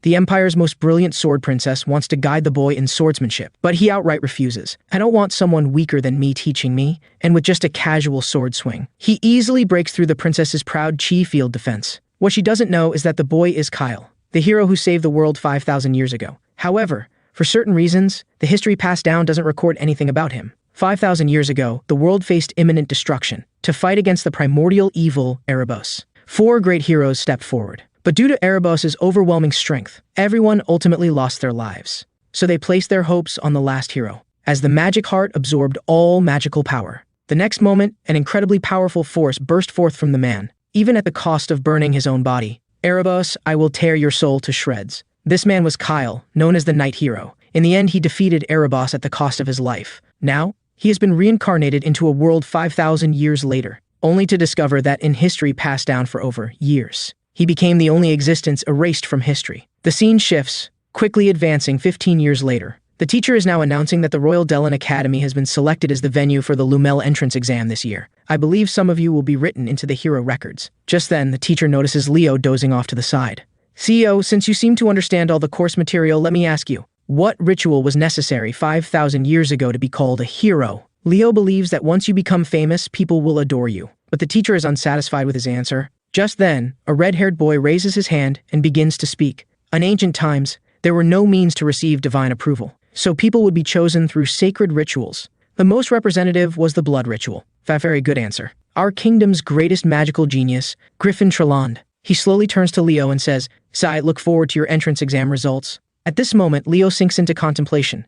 The Empire's most brilliant sword princess wants to guide the boy in swordsmanship, but he outright refuses. I don't want someone weaker than me teaching me, and with just a casual sword swing. He easily breaks through the princess's proud chi field defense. What she doesn't know is that the boy is Kyle, the hero who saved the world 5,000 years ago. However, for certain reasons, the history passed down doesn't record anything about him. 5,000 years ago, the world faced imminent destruction. To fight against the primordial evil, Erebos, 4 great heroes stepped forward. But due to Erebos' overwhelming strength, everyone ultimately lost their lives. So they placed their hopes on the last hero, as the magic heart absorbed all magical power. The next moment, an incredibly powerful force burst forth from the man, even at the cost of burning his own body. Erebos, I will tear your soul to shreds. This man was Kyle, known as the Night Hero. In the end, he defeated Erebos at the cost of his life. Now, he has been reincarnated into a world 5,000 years later, only to discover that in history passed down for over years. He became the only existence erased from history. The scene shifts, quickly advancing 15 years later. The teacher is now announcing that the Royal Delon Academy has been selected as the venue for the Lumel entrance exam this year. I believe some of you will be written into the hero records. Just then, the teacher notices Leo dozing off to the side. CEO, since you seem to understand all the course material, let me ask you, what ritual was necessary 5,000 years ago to be called a hero? Leo believes that once you become famous, people will adore you. But the teacher is unsatisfied with his answer. Just then, a red-haired boy raises his hand and begins to speak. In ancient times, there were no means to receive divine approval, so people would be chosen through sacred rituals. The most representative was the blood ritual. Very good answer. Our kingdom's greatest magical genius, Griffin Treland. He slowly turns to Leo and says, I look forward to your entrance exam results. At this moment, Leo sinks into contemplation.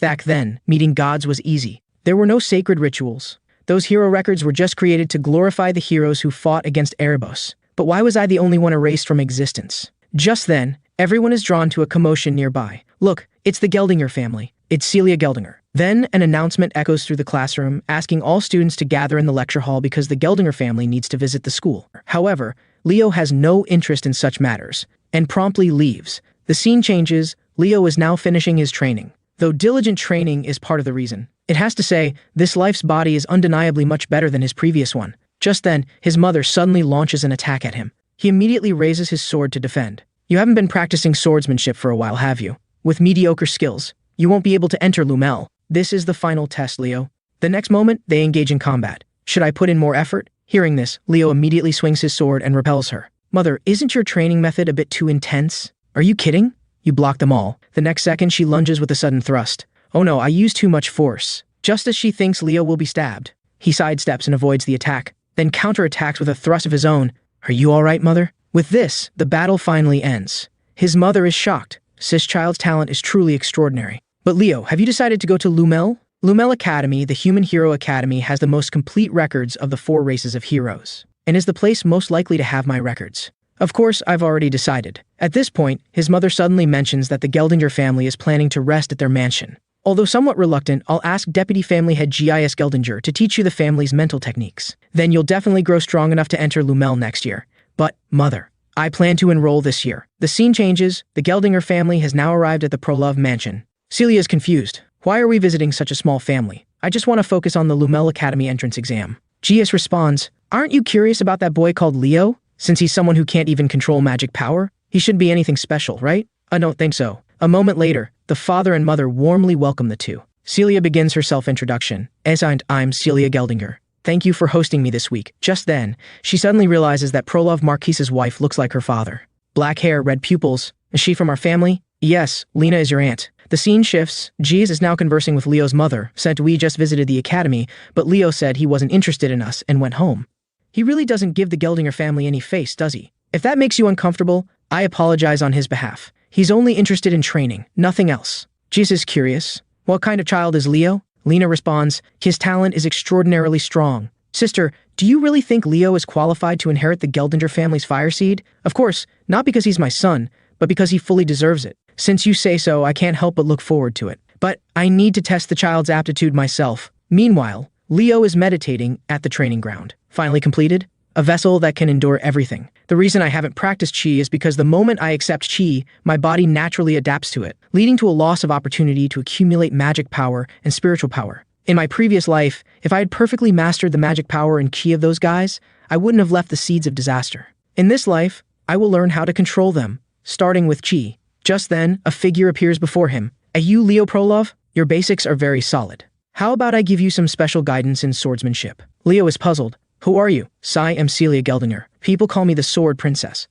Back then, meeting gods was easy. There were no sacred rituals. Those hero records were just created to glorify the heroes who fought against Erebos. But why was I the only one erased from existence? Just then, everyone is drawn to a commotion nearby. Look, it's the Geldinger family. It's Celia Geldinger. Then an announcement echoes through the classroom, asking all students to gather in the lecture hall because the Geldinger family needs to visit the school. However, Leo has no interest in such matters, and promptly leaves. The scene changes. Leo is now finishing his training. Though diligent training is part of the reason. It has to say, this life's body is undeniably much better than his previous one. Just then, his mother suddenly launches an attack at him. He immediately raises his sword to defend. You haven't been practicing swordsmanship for a while, have you? With mediocre skills, you won't be able to enter Lumel. This is the final test, Leo. The next moment, they engage in combat. Should I put in more effort? Hearing this, Leo immediately swings his sword and repels her. Mother, isn't your training method a bit too intense? Are you kidding? You block them all. The next second, she lunges with a sudden thrust. Oh no, I used too much force. Just as she thinks Leo will be stabbed, he sidesteps and avoids the attack, then counterattacks with a thrust of his own. Are you alright, mother? With this, the battle finally ends. His mother is shocked. This child's talent is truly extraordinary. But Leo, have you decided to go to Lumel? Lumel Academy, the Human Hero Academy, has the most complete records of the 4 races of heroes, and is the place most likely to have my records. Of course, I've already decided. At this point, his mother suddenly mentions that the Geldinger family is planning to rest at their mansion. Although somewhat reluctant, I'll ask Deputy Family Head Gis Geldinger to teach you the family's mental techniques. Then you'll definitely grow strong enough to enter Lumel next year. But, mother, I plan to enroll this year. The scene changes. The Geldinger family has now arrived at the Prolove mansion. Celia is confused. Why are we visiting such a small family? I just want to focus on the Lumel Academy entrance exam. Gis responds, aren't you curious about that boy called Leo? Since he's someone who can't even control magic power, he shouldn't be anything special, right? I don't think so. A moment later, the father and mother warmly welcome the two. Celia begins her self-introduction. I'm Celia Geldinger. Thank you for hosting me this week. Just then, she suddenly realizes that Prolov Marquise's wife looks like her father. Black hair, red pupils. Is she from our family? Yes, Lena is your aunt. The scene shifts. Gis is now conversing with Leo's mother, said we just visited the academy, but Leo said he wasn't interested in us and went home. He really doesn't give the Geldinger family any face, does he? If that makes you uncomfortable, I apologize on his behalf. He's only interested in training, nothing else. Gis is curious. What kind of child is Leo? Lena responds, his talent is extraordinarily strong. Sister, do you really think Leo is qualified to inherit the Geldinger family's fire seed? Of course, not because he's my son, but because he fully deserves it. Since you say so, I can't help but look forward to it. But I need to test the child's aptitude myself. Meanwhile, Leo is meditating at the training ground. Finally completed? A vessel that can endure everything. The reason I haven't practiced chi is because the moment I accept chi, my body naturally adapts to it, leading to a loss of opportunity to accumulate magic power and spiritual power. In my previous life, if I had perfectly mastered the magic power and chi of those guys, I wouldn't have left the seeds of disaster. In this life, I will learn how to control them, starting with chi. Just then, a figure appears before him. You, Leo Prolov? Your basics are very solid. How about I give you some special guidance in swordsmanship? Leo is puzzled. Who are you? I am Celia Geldinger. People call me the Sword Princess.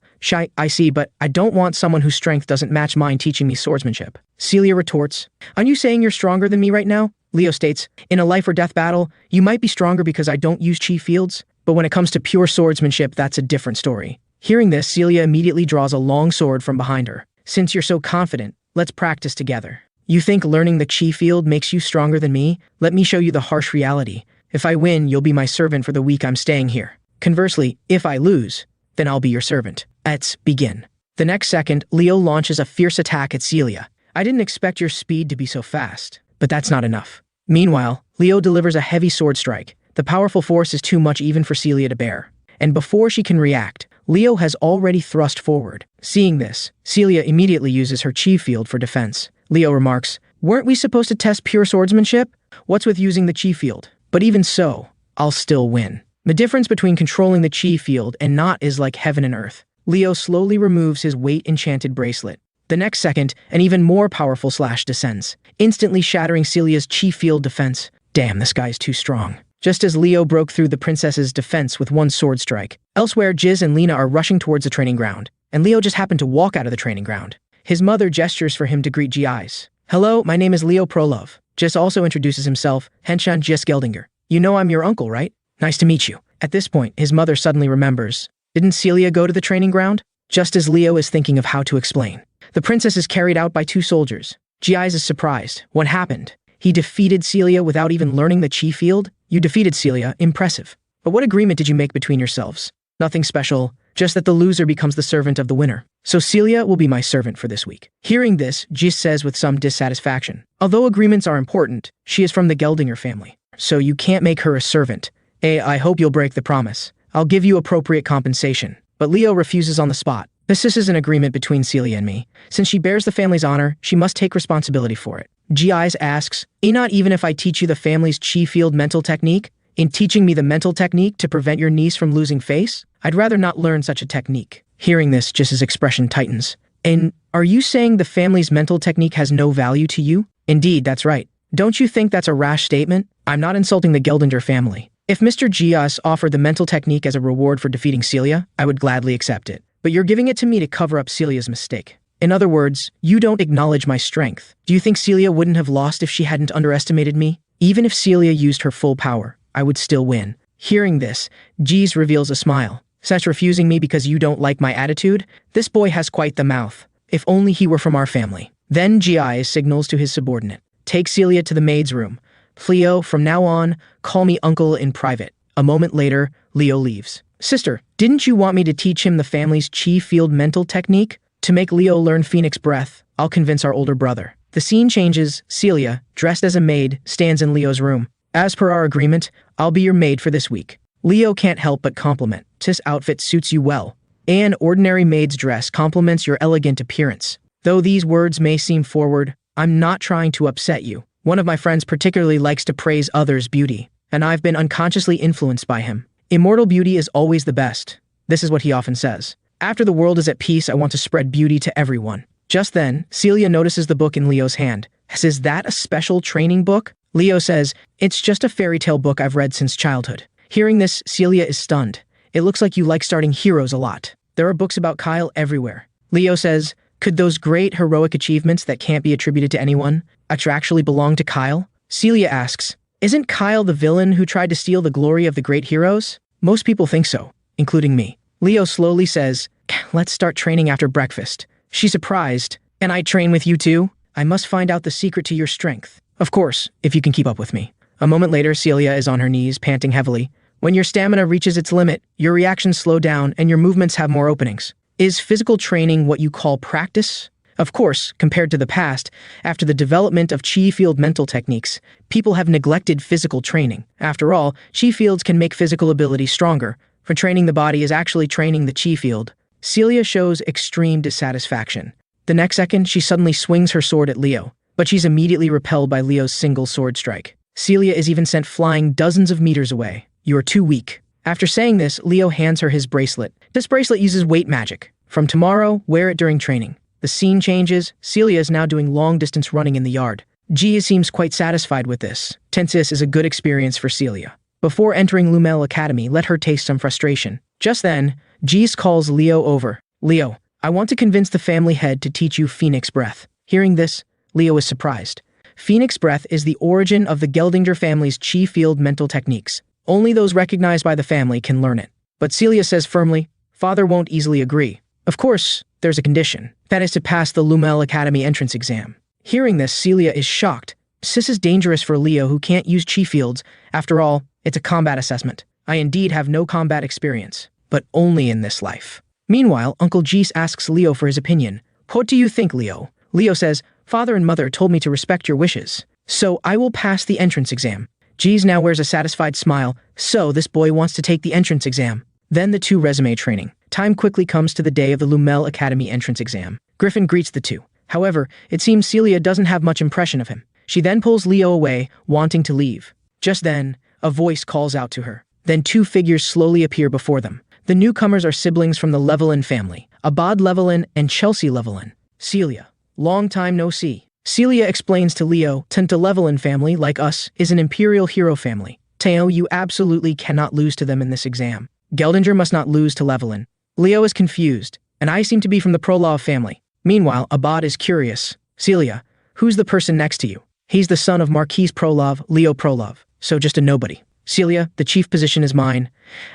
I see, but I don't want someone whose strength doesn't match mine teaching me swordsmanship. Celia retorts. Aren't you saying you're stronger than me right now? Leo states, in a life or death battle, you might be stronger because I don't use chi fields, but when it comes to pure swordsmanship, that's a different story. Hearing this, Celia immediately draws a long sword from behind her. Since you're so confident, let's practice together. You think learning the chi field makes you stronger than me? Let me show you the harsh reality. If I win, you'll be my servant for the week I'm staying here. Conversely, if I lose, then I'll be your servant. Let's begin. The next second, Leo launches a fierce attack at Celia. I didn't expect your speed to be so fast, but that's not enough. Meanwhile, Leo delivers a heavy sword strike. The powerful force is too much even for Celia to bear. And before she can react, Leo has already thrust forward. Seeing this, Celia immediately uses her chi field for defense. Leo remarks, weren't we supposed to test pure swordsmanship? What's with using the chi field? But even so, I'll still win. The difference between controlling the chi field and not is like heaven and earth. Leo slowly removes his weight-enchanted bracelet. The next second, an even more powerful slash descends, instantly shattering Celia's chi field defense. Damn, this guy's too strong. Just as Leo broke through the princess's defense with one sword strike, elsewhere Jiz and Lena are rushing towards the training ground, and Leo just happened to walk out of the training ground. His mother gestures for him to greet GIs. Hello, my name is Leo Prolov. Jiz also introduces himself, Henshan Jiz Geldinger. You know I'm your uncle, right? Nice to meet you. At this point, his mother suddenly remembers. Didn't Celia go to the training ground? Just as Leo is thinking of how to explain. The princess is carried out by 2 soldiers. GIs is surprised. What happened? He defeated Celia without even learning the chi field? You defeated Celia, impressive. But what agreement did you make between yourselves? Nothing special, just that the loser becomes the servant of the winner. So Celia will be my servant for this week. Hearing this, Jiz says with some dissatisfaction. Although agreements are important, she is from the Geldinger family. So you can't make her a servant. I hope you'll break the promise. I'll give you appropriate compensation. But Leo refuses on the spot. This is an agreement between Celia and me. Since she bears the family's honor, she must take responsibility for it. GIs asks, not even if I teach you the family's chi field mental technique? In teaching me the mental technique to prevent your niece from losing face? I'd rather not learn such a technique. Hearing this, Jiz's expression tightens. And are you saying the family's mental technique has no value to you? Indeed, that's right. Don't you think that's a rash statement? I'm not insulting the Geldinger family. If Mr. Gias offered the mental technique as a reward for defeating Celia, I would gladly accept it. But you're giving it to me to cover up Celia's mistake. In other words, you don't acknowledge my strength. Do you think Celia wouldn't have lost if she hadn't underestimated me? Even if Celia used her full power, I would still win. Hearing this, Giz reveals a smile. Such refusing me because you don't like my attitude? This boy has quite the mouth. If only he were from our family. Then Giz signals to his subordinate. Take Celia to the maid's room. Leo, from now on, call me uncle in private. A moment later, Leo leaves. Sister, didn't you want me to teach him the family's chi field mental technique? To make Leo learn Phoenix Breath, I'll convince our older brother. The scene changes. Celia, dressed as a maid, stands in Leo's room. As per our agreement, I'll be your maid for this week. Leo can't help but compliment. This outfit suits you well. An ordinary maid's dress complements your elegant appearance. Though these words may seem forward, I'm not trying to upset you. One of my friends particularly likes to praise others' beauty, and I've been unconsciously influenced by him. Immortal beauty is always the best. This is what he often says. After the world is at peace, I want to spread beauty to everyone. Just then, Celia notices the book in Leo's hand. Is that a special training book? Leo says, it's just a fairy tale book I've read since childhood. Hearing this, Celia is stunned. It looks like you like starting heroes a lot. There are books about Kyle everywhere. Leo says, could those great heroic achievements that can't be attributed to anyone actually belong to Kyle? Celia asks, isn't Kyle the villain who tried to steal the glory of the great heroes? Most people think so, including me. Leo slowly says, let's start training after breakfast. She's surprised. And I train with you too? I must find out the secret to your strength. Of course, if you can keep up with me. A moment later, Celia is on her knees, panting heavily. When your stamina reaches its limit, your reactions slow down and your movements have more openings. Is physical training what you call practice? Of course, compared to the past, after the development of chi field mental techniques, people have neglected physical training. After all, chi fields can make physical ability stronger. For training the body is actually training the chi field. Celia shows extreme dissatisfaction. The next second, she suddenly swings her sword at Leo, but she's immediately repelled by Leo's single sword strike. Celia is even sent flying dozens of meters away. You're too weak. After saying this, Leo hands her his bracelet. This bracelet uses weight magic. From tomorrow, wear it during training. The scene changes. Celia is now doing long-distance running in the yard. Gia seems quite satisfied with this. Tensis is a good experience for Celia. Before entering Lumel Academy, let her taste some frustration. Just then, Jees calls Leo over. Leo, I want to convince the family head to teach you Phoenix Breath. Hearing this, Leo is surprised. Phoenix Breath is the origin of the Geldinger family's chi field mental techniques. Only those recognized by the family can learn it. But Celia says firmly, Father won't easily agree. Of course, there's a condition. That is to pass the Lumel Academy entrance exam. Hearing this, Celia is shocked. This is dangerous for Leo, who can't use chi fields. After all, it's a combat assessment. I indeed have no combat experience, but only in this life. Meanwhile, Uncle Jees asks Leo for his opinion. What do you think, Leo? Leo says, Father and Mother told me to respect your wishes, so I will pass the entrance exam. Jees now wears a satisfied smile. So this boy wants to take the entrance exam. Then the two resume training. Time quickly comes to the day of the Lumel Academy entrance exam. Griffin greets the two. However, it seems Celia doesn't have much impression of him. She then pulls Leo away, wanting to leave. Just then, a voice calls out to her. Then two figures slowly appear before them. The newcomers are siblings from the Levelin family, Abad Levelin and Chelsea Levelin. Celia, long time no see. Celia explains to Leo, the Levelin family, like us, is an imperial hero family. Teo, you absolutely cannot lose to them in this exam. Geldinger must not lose to Levelin. Leo is confused, and I seem to be from the Prolov family. Meanwhile, Abad is curious. Celia, who's the person next to you? He's the son of Marquis Prolov, Leo Prolov, so just a nobody. Celia, the chief position is mine.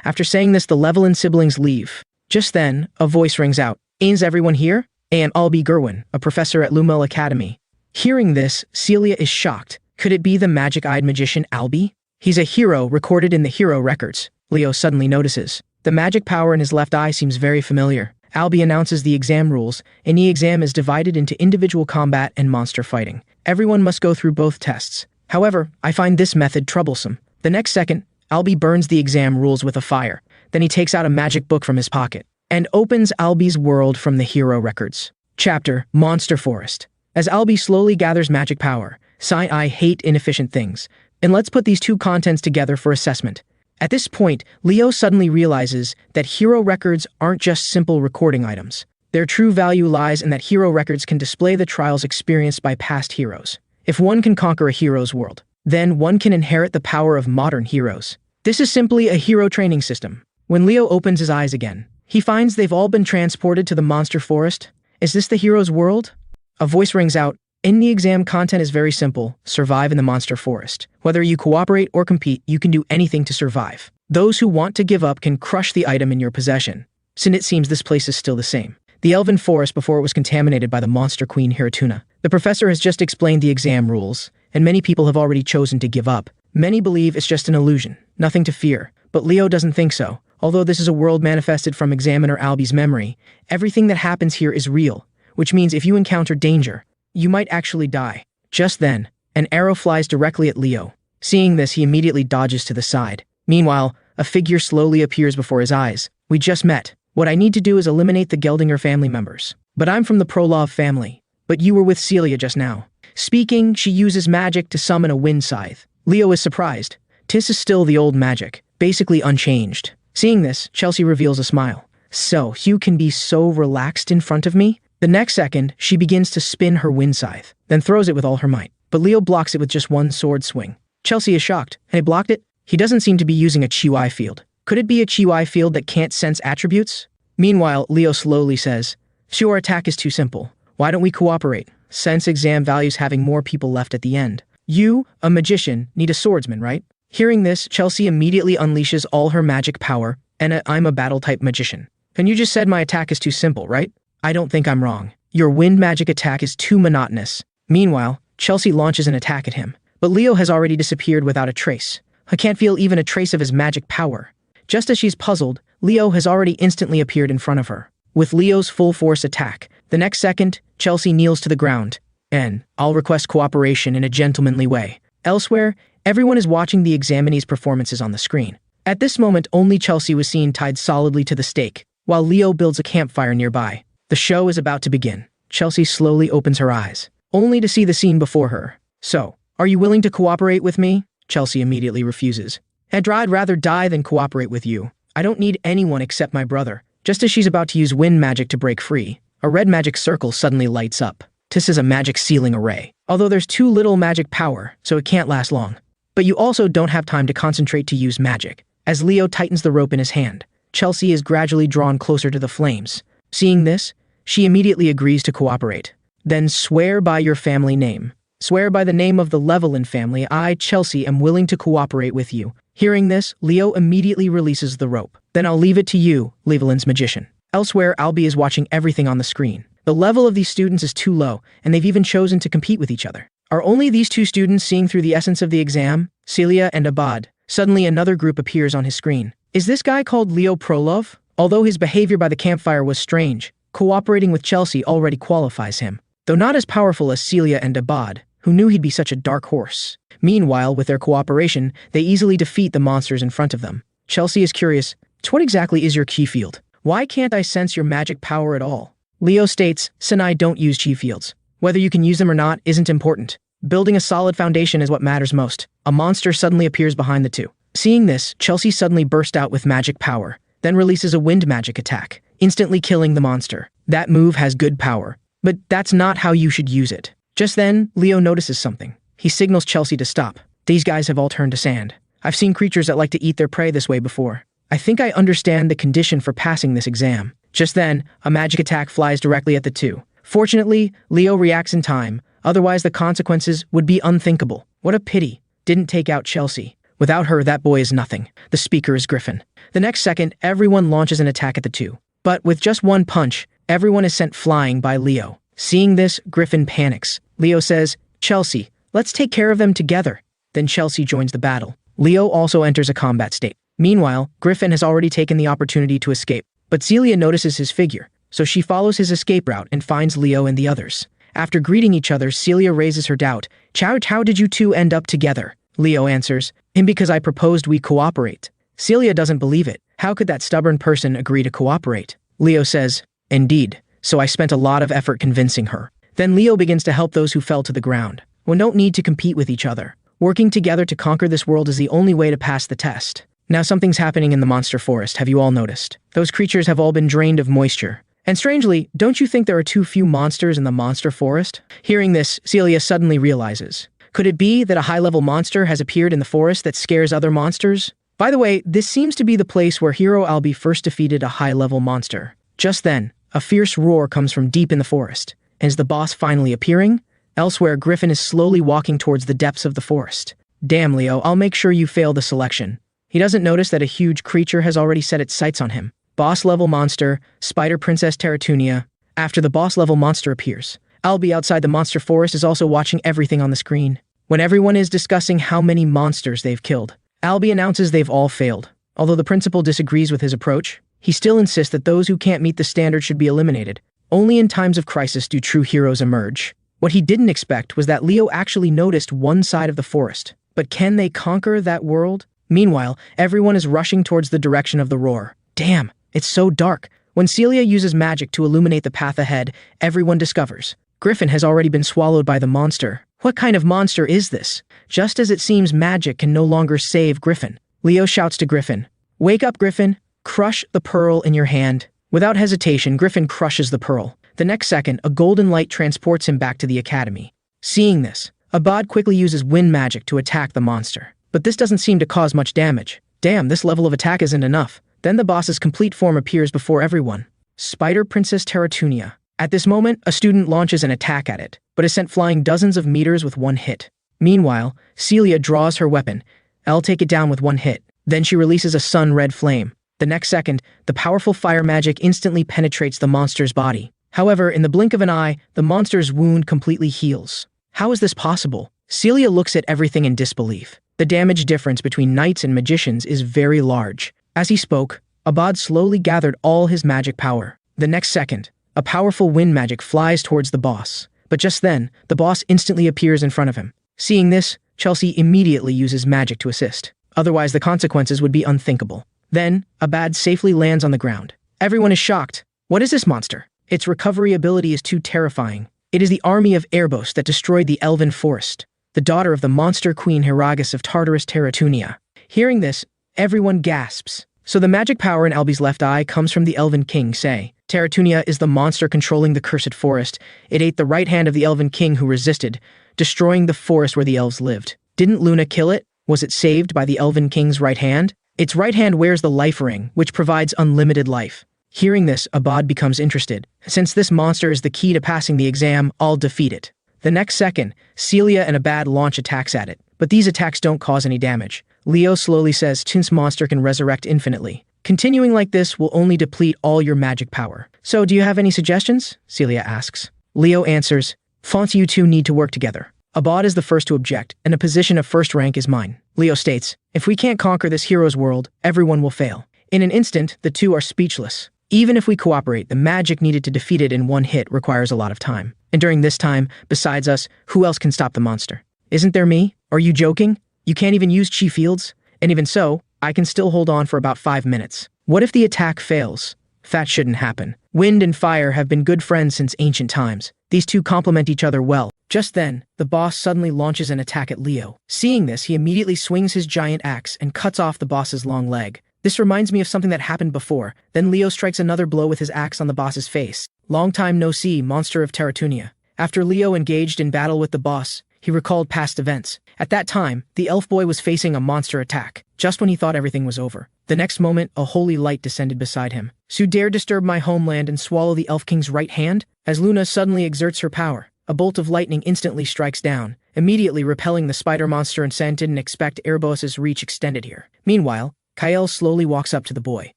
After saying this, the Levelin siblings leave. Just then, a voice rings out. Is everyone here? And Albie Gerwin, a professor at Lumel Academy. Hearing this, Celia is shocked. Could it be the magic-eyed magician Albie? He's a hero recorded in the hero records. Leo suddenly notices. The magic power in his left eye seems very familiar. Albie announces the exam rules. Any exam is divided into individual combat and monster fighting. Everyone must go through both tests. However, I find this method troublesome. The next second, Albie burns the exam rules with a fire. Then he takes out a magic book from his pocket and opens Albie's world from the hero records. Chapter, Monster Forest. As Albie slowly gathers magic power, I hate inefficient things. And let's put these two contents together for assessment. At this point, Leo suddenly realizes that hero records aren't just simple recording items. Their true value lies in that hero records can display the trials experienced by past heroes. If one can conquer a hero's world, then one can inherit the power of modern heroes. This is simply a hero training system. When Leo opens his eyes again, he finds they've all been transported to the monster forest. Is this the hero's world? A voice rings out. In the exam, content is very simple. Survive in the monster forest. Whether you cooperate or compete, you can do anything to survive. Those who want to give up can crush the item in your possession. Since it seems this place is still the same. The elven forest before it was contaminated by the monster queen Hiratuna. The professor has just explained the exam rules, and many people have already chosen to give up. Many believe it's just an illusion, nothing to fear. But Leo doesn't think so. Although this is a world manifested from Examiner Albie's memory, everything that happens here is real, which means if you encounter danger, you might actually die. Just then, an arrow flies directly at Leo. Seeing this, he immediately dodges to the side. Meanwhile, a figure slowly appears before his eyes. We just met. What I need to do is eliminate the Geldinger family members. But I'm from the Prolov family. But you were with Celia just now. Speaking, she uses magic to summon a wind scythe. Leo is surprised. This is still the old magic, basically unchanged. Seeing this, Chelsea reveals a smile. So, you can be so relaxed in front of me? The next second, she begins to spin her wind scythe, then throws it with all her might. But Leo blocks it with just one sword swing. Chelsea is shocked. And he blocked it? He doesn't seem to be using a Chi field. Could it be a Chi field that can't sense attributes? Meanwhile, Leo slowly says, your attack is too simple. Why don't we cooperate? Since exam values having more people left at the end. You, a magician, need a swordsman, right? Hearing this, Chelsea immediately unleashes all her magic power, and I'm a battle-type magician. And you just said my attack is too simple, right? I don't think I'm wrong. Your wind magic attack is too monotonous. Meanwhile, Chelsea launches an attack at him. But Leo has already disappeared without a trace. I can't feel even a trace of his magic power. Just as she's puzzled, Leo has already instantly appeared in front of her. With Leo's full-force attack, the next second, Chelsea kneels to the ground. And I'll request cooperation in a gentlemanly way. Elsewhere, everyone is watching the examinees' performances on the screen. At this moment, only Chelsea was seen tied solidly to the stake, while Leo builds a campfire nearby. The show is about to begin. Chelsea slowly opens her eyes, only to see the scene before her. So, are you willing to cooperate with me? Chelsea immediately refuses. I'd rather die than cooperate with you. I don't need anyone except my brother. Just as she's about to use wind magic to break free, a red magic circle suddenly lights up. This is a magic sealing array. Although there's too little magic power, so it can't last long. But you also don't have time to concentrate to use magic. As Leo tightens the rope in his hand, Chelsea is gradually drawn closer to the flames. Seeing this, she immediately agrees to cooperate. Then swear by your family name. Swear by the name of the Levelin family. I, Chelsea, am willing to cooperate with you. Hearing this, Leo immediately releases the rope. Then I'll leave it to you, Levelin's magician. Elsewhere, Albie is watching everything on the screen. The level of these students is too low, and they've even chosen to compete with each other. Are only these two students seeing through the essence of the exam? Celia and Abad. Suddenly another group appears on his screen. Is this guy called Leo Prolov? Although his behavior by the campfire was strange, cooperating with Chelsea already qualifies him. Though not as powerful as Celia and Abad, who knew he'd be such a dark horse. Meanwhile, with their cooperation, they easily defeat the monsters in front of them. Chelsea is curious, what exactly is your chi field? Why can't I sense your magic power at all? Leo states, Sinai don't use chi fields. Whether you can use them or not isn't important. Building a solid foundation is what matters most. A monster suddenly appears behind the two. Seeing this, Chelsea suddenly bursts out with magic power, then releases a wind magic attack, instantly killing the monster. That move has good power, but that's not how you should use it. Just then, Leo notices something. He signals Chelsea to stop. These guys have all turned to sand. I've seen creatures that like to eat their prey this way before. I think I understand the condition for passing this exam. Just then, a magic attack flies directly at the two. Fortunately, Leo reacts in time, otherwise the consequences would be unthinkable. What a pity. Didn't take out Chelsea. Without her, that boy is nothing. The speaker is Griffin. The next second, everyone launches an attack at the two. But with just one punch, everyone is sent flying by Leo. Seeing this, Griffin panics. Leo says, Chelsea, let's take care of them together. Then Chelsea joins the battle. Leo also enters a combat state. Meanwhile, Griffin has already taken the opportunity to escape. But Celia notices his figure, so she follows his escape route and finds Leo and the others. After greeting each other, Celia raises her doubt. How did you two end up together? Leo answers, because I proposed we cooperate. Celia doesn't believe it. How could that stubborn person agree to cooperate? Leo says, indeed, so I spent a lot of effort convincing her. Then Leo begins to help those who fell to the ground. We don't need to compete with each other. Working together to conquer this world is the only way to pass the test. Now something's happening in the monster forest, have you all noticed? Those creatures have all been drained of moisture. And strangely, don't you think there are too few monsters in the monster forest? Hearing this, Celia suddenly realizes. Could it be that a high-level monster has appeared in the forest that scares other monsters? By the way, this seems to be the place where Hero Albie first defeated a high-level monster. Just then, a fierce roar comes from deep in the forest. And is the boss finally appearing? Elsewhere, Griffin is slowly walking towards the depths of the forest. Damn, Leo, I'll make sure you fail the selection. He doesn't notice that a huge creature has already set its sights on him. Boss-level monster, Spider Princess Terratunia. After the boss-level monster appears, Albie outside the monster forest is also watching everything on the screen. When everyone is discussing how many monsters they've killed, Albie announces they've all failed. Although the principal disagrees with his approach, he still insists that those who can't meet the standard should be eliminated. Only in times of crisis do true heroes emerge. What he didn't expect was that Leo actually noticed one side of the forest. But can they conquer that world? Meanwhile, everyone is rushing towards the direction of the roar. Damn, it's so dark. When Celia uses magic to illuminate the path ahead, everyone discovers Griffin has already been swallowed by the monster. What kind of monster is this? Just as it seems magic can no longer save Griffin. Leo shouts to Griffin, wake up, Griffin. Crush the pearl in your hand. Without hesitation, Griffin crushes the pearl. The next second, a golden light transports him back to the academy. Seeing this, Abad quickly uses wind magic to attack the monster. But this doesn't seem to cause much damage. Damn, this level of attack isn't enough. Then the boss's complete form appears before everyone. Spider Princess Terratunia. At this moment, a student launches an attack at it, but is sent flying dozens of meters with one hit. Meanwhile, Celia draws her weapon. I'll take it down with one hit. Then she releases a sun-red flame. The next second, the powerful fire magic instantly penetrates the monster's body. However, in the blink of an eye, the monster's wound completely heals. How is this possible? Celia looks at everything in disbelief. The damage difference between knights and magicians is very large. As he spoke, Abad slowly gathered all his magic power. The next second, a powerful wind magic flies towards the boss. But just then, the boss instantly appears in front of him. Seeing this, Chelsea immediately uses magic to assist. Otherwise, the consequences would be unthinkable. Then, Abad safely lands on the ground. Everyone is shocked. What is this monster? Its recovery ability is too terrifying. It is the army of Erebos that destroyed the Elven Forest, the daughter of the monster queen Heragus of Tartarus Terratunia. Hearing this, everyone gasps. So the magic power in Albi's left eye comes from the Elven King, say. Terratunia is the monster controlling the cursed forest. It ate the right hand of the Elven King who resisted, destroying the forest where the elves lived. Didn't Luna kill it? Was it saved by the Elven King's right hand? Its right hand wears the life ring, which provides unlimited life. Hearing this, Abad becomes interested. Since this monster is the key to passing the exam, I'll defeat it. The next second, Celia and Abad launch attacks at it. But these attacks don't cause any damage. Leo slowly says Tin's monster can resurrect infinitely. Continuing like this will only deplete all your magic power. So do you have any suggestions? Celia asks. Leo answers, Fonts, you two need to work together. Abad is the first to object, and a position of first rank is mine. Leo states, if we can't conquer this hero's world, everyone will fail. In an instant, the two are speechless. Even if we cooperate, the magic needed to defeat it in one hit requires a lot of time. And during this time, besides us, who else can stop the monster? Isn't there me? Are you joking? You can't even use chi fields? And even so, I can still hold on for about 5 minutes. What if the attack fails? That shouldn't happen. Wind and fire have been good friends since ancient times. These two complement each other well. Just then, the boss suddenly launches an attack at Leo. Seeing this, he immediately swings his giant axe and cuts off the boss's long leg. This reminds me of something that happened before. Then Leo strikes another blow with his axe on the boss's face. Long time no see, monster of Terratunia. After Leo engaged in battle with the boss, he recalled past events. At that time, the elf boy was facing a monster attack, just when he thought everything was over. The next moment, a holy light descended beside him. So dare disturb my homeland and swallow the elf king's right hand? As Luna suddenly exerts her power, a bolt of lightning instantly strikes down, immediately repelling the spider monster, and Sen didn't expect Erebos' reach extended here. Meanwhile, Kael slowly walks up to the boy.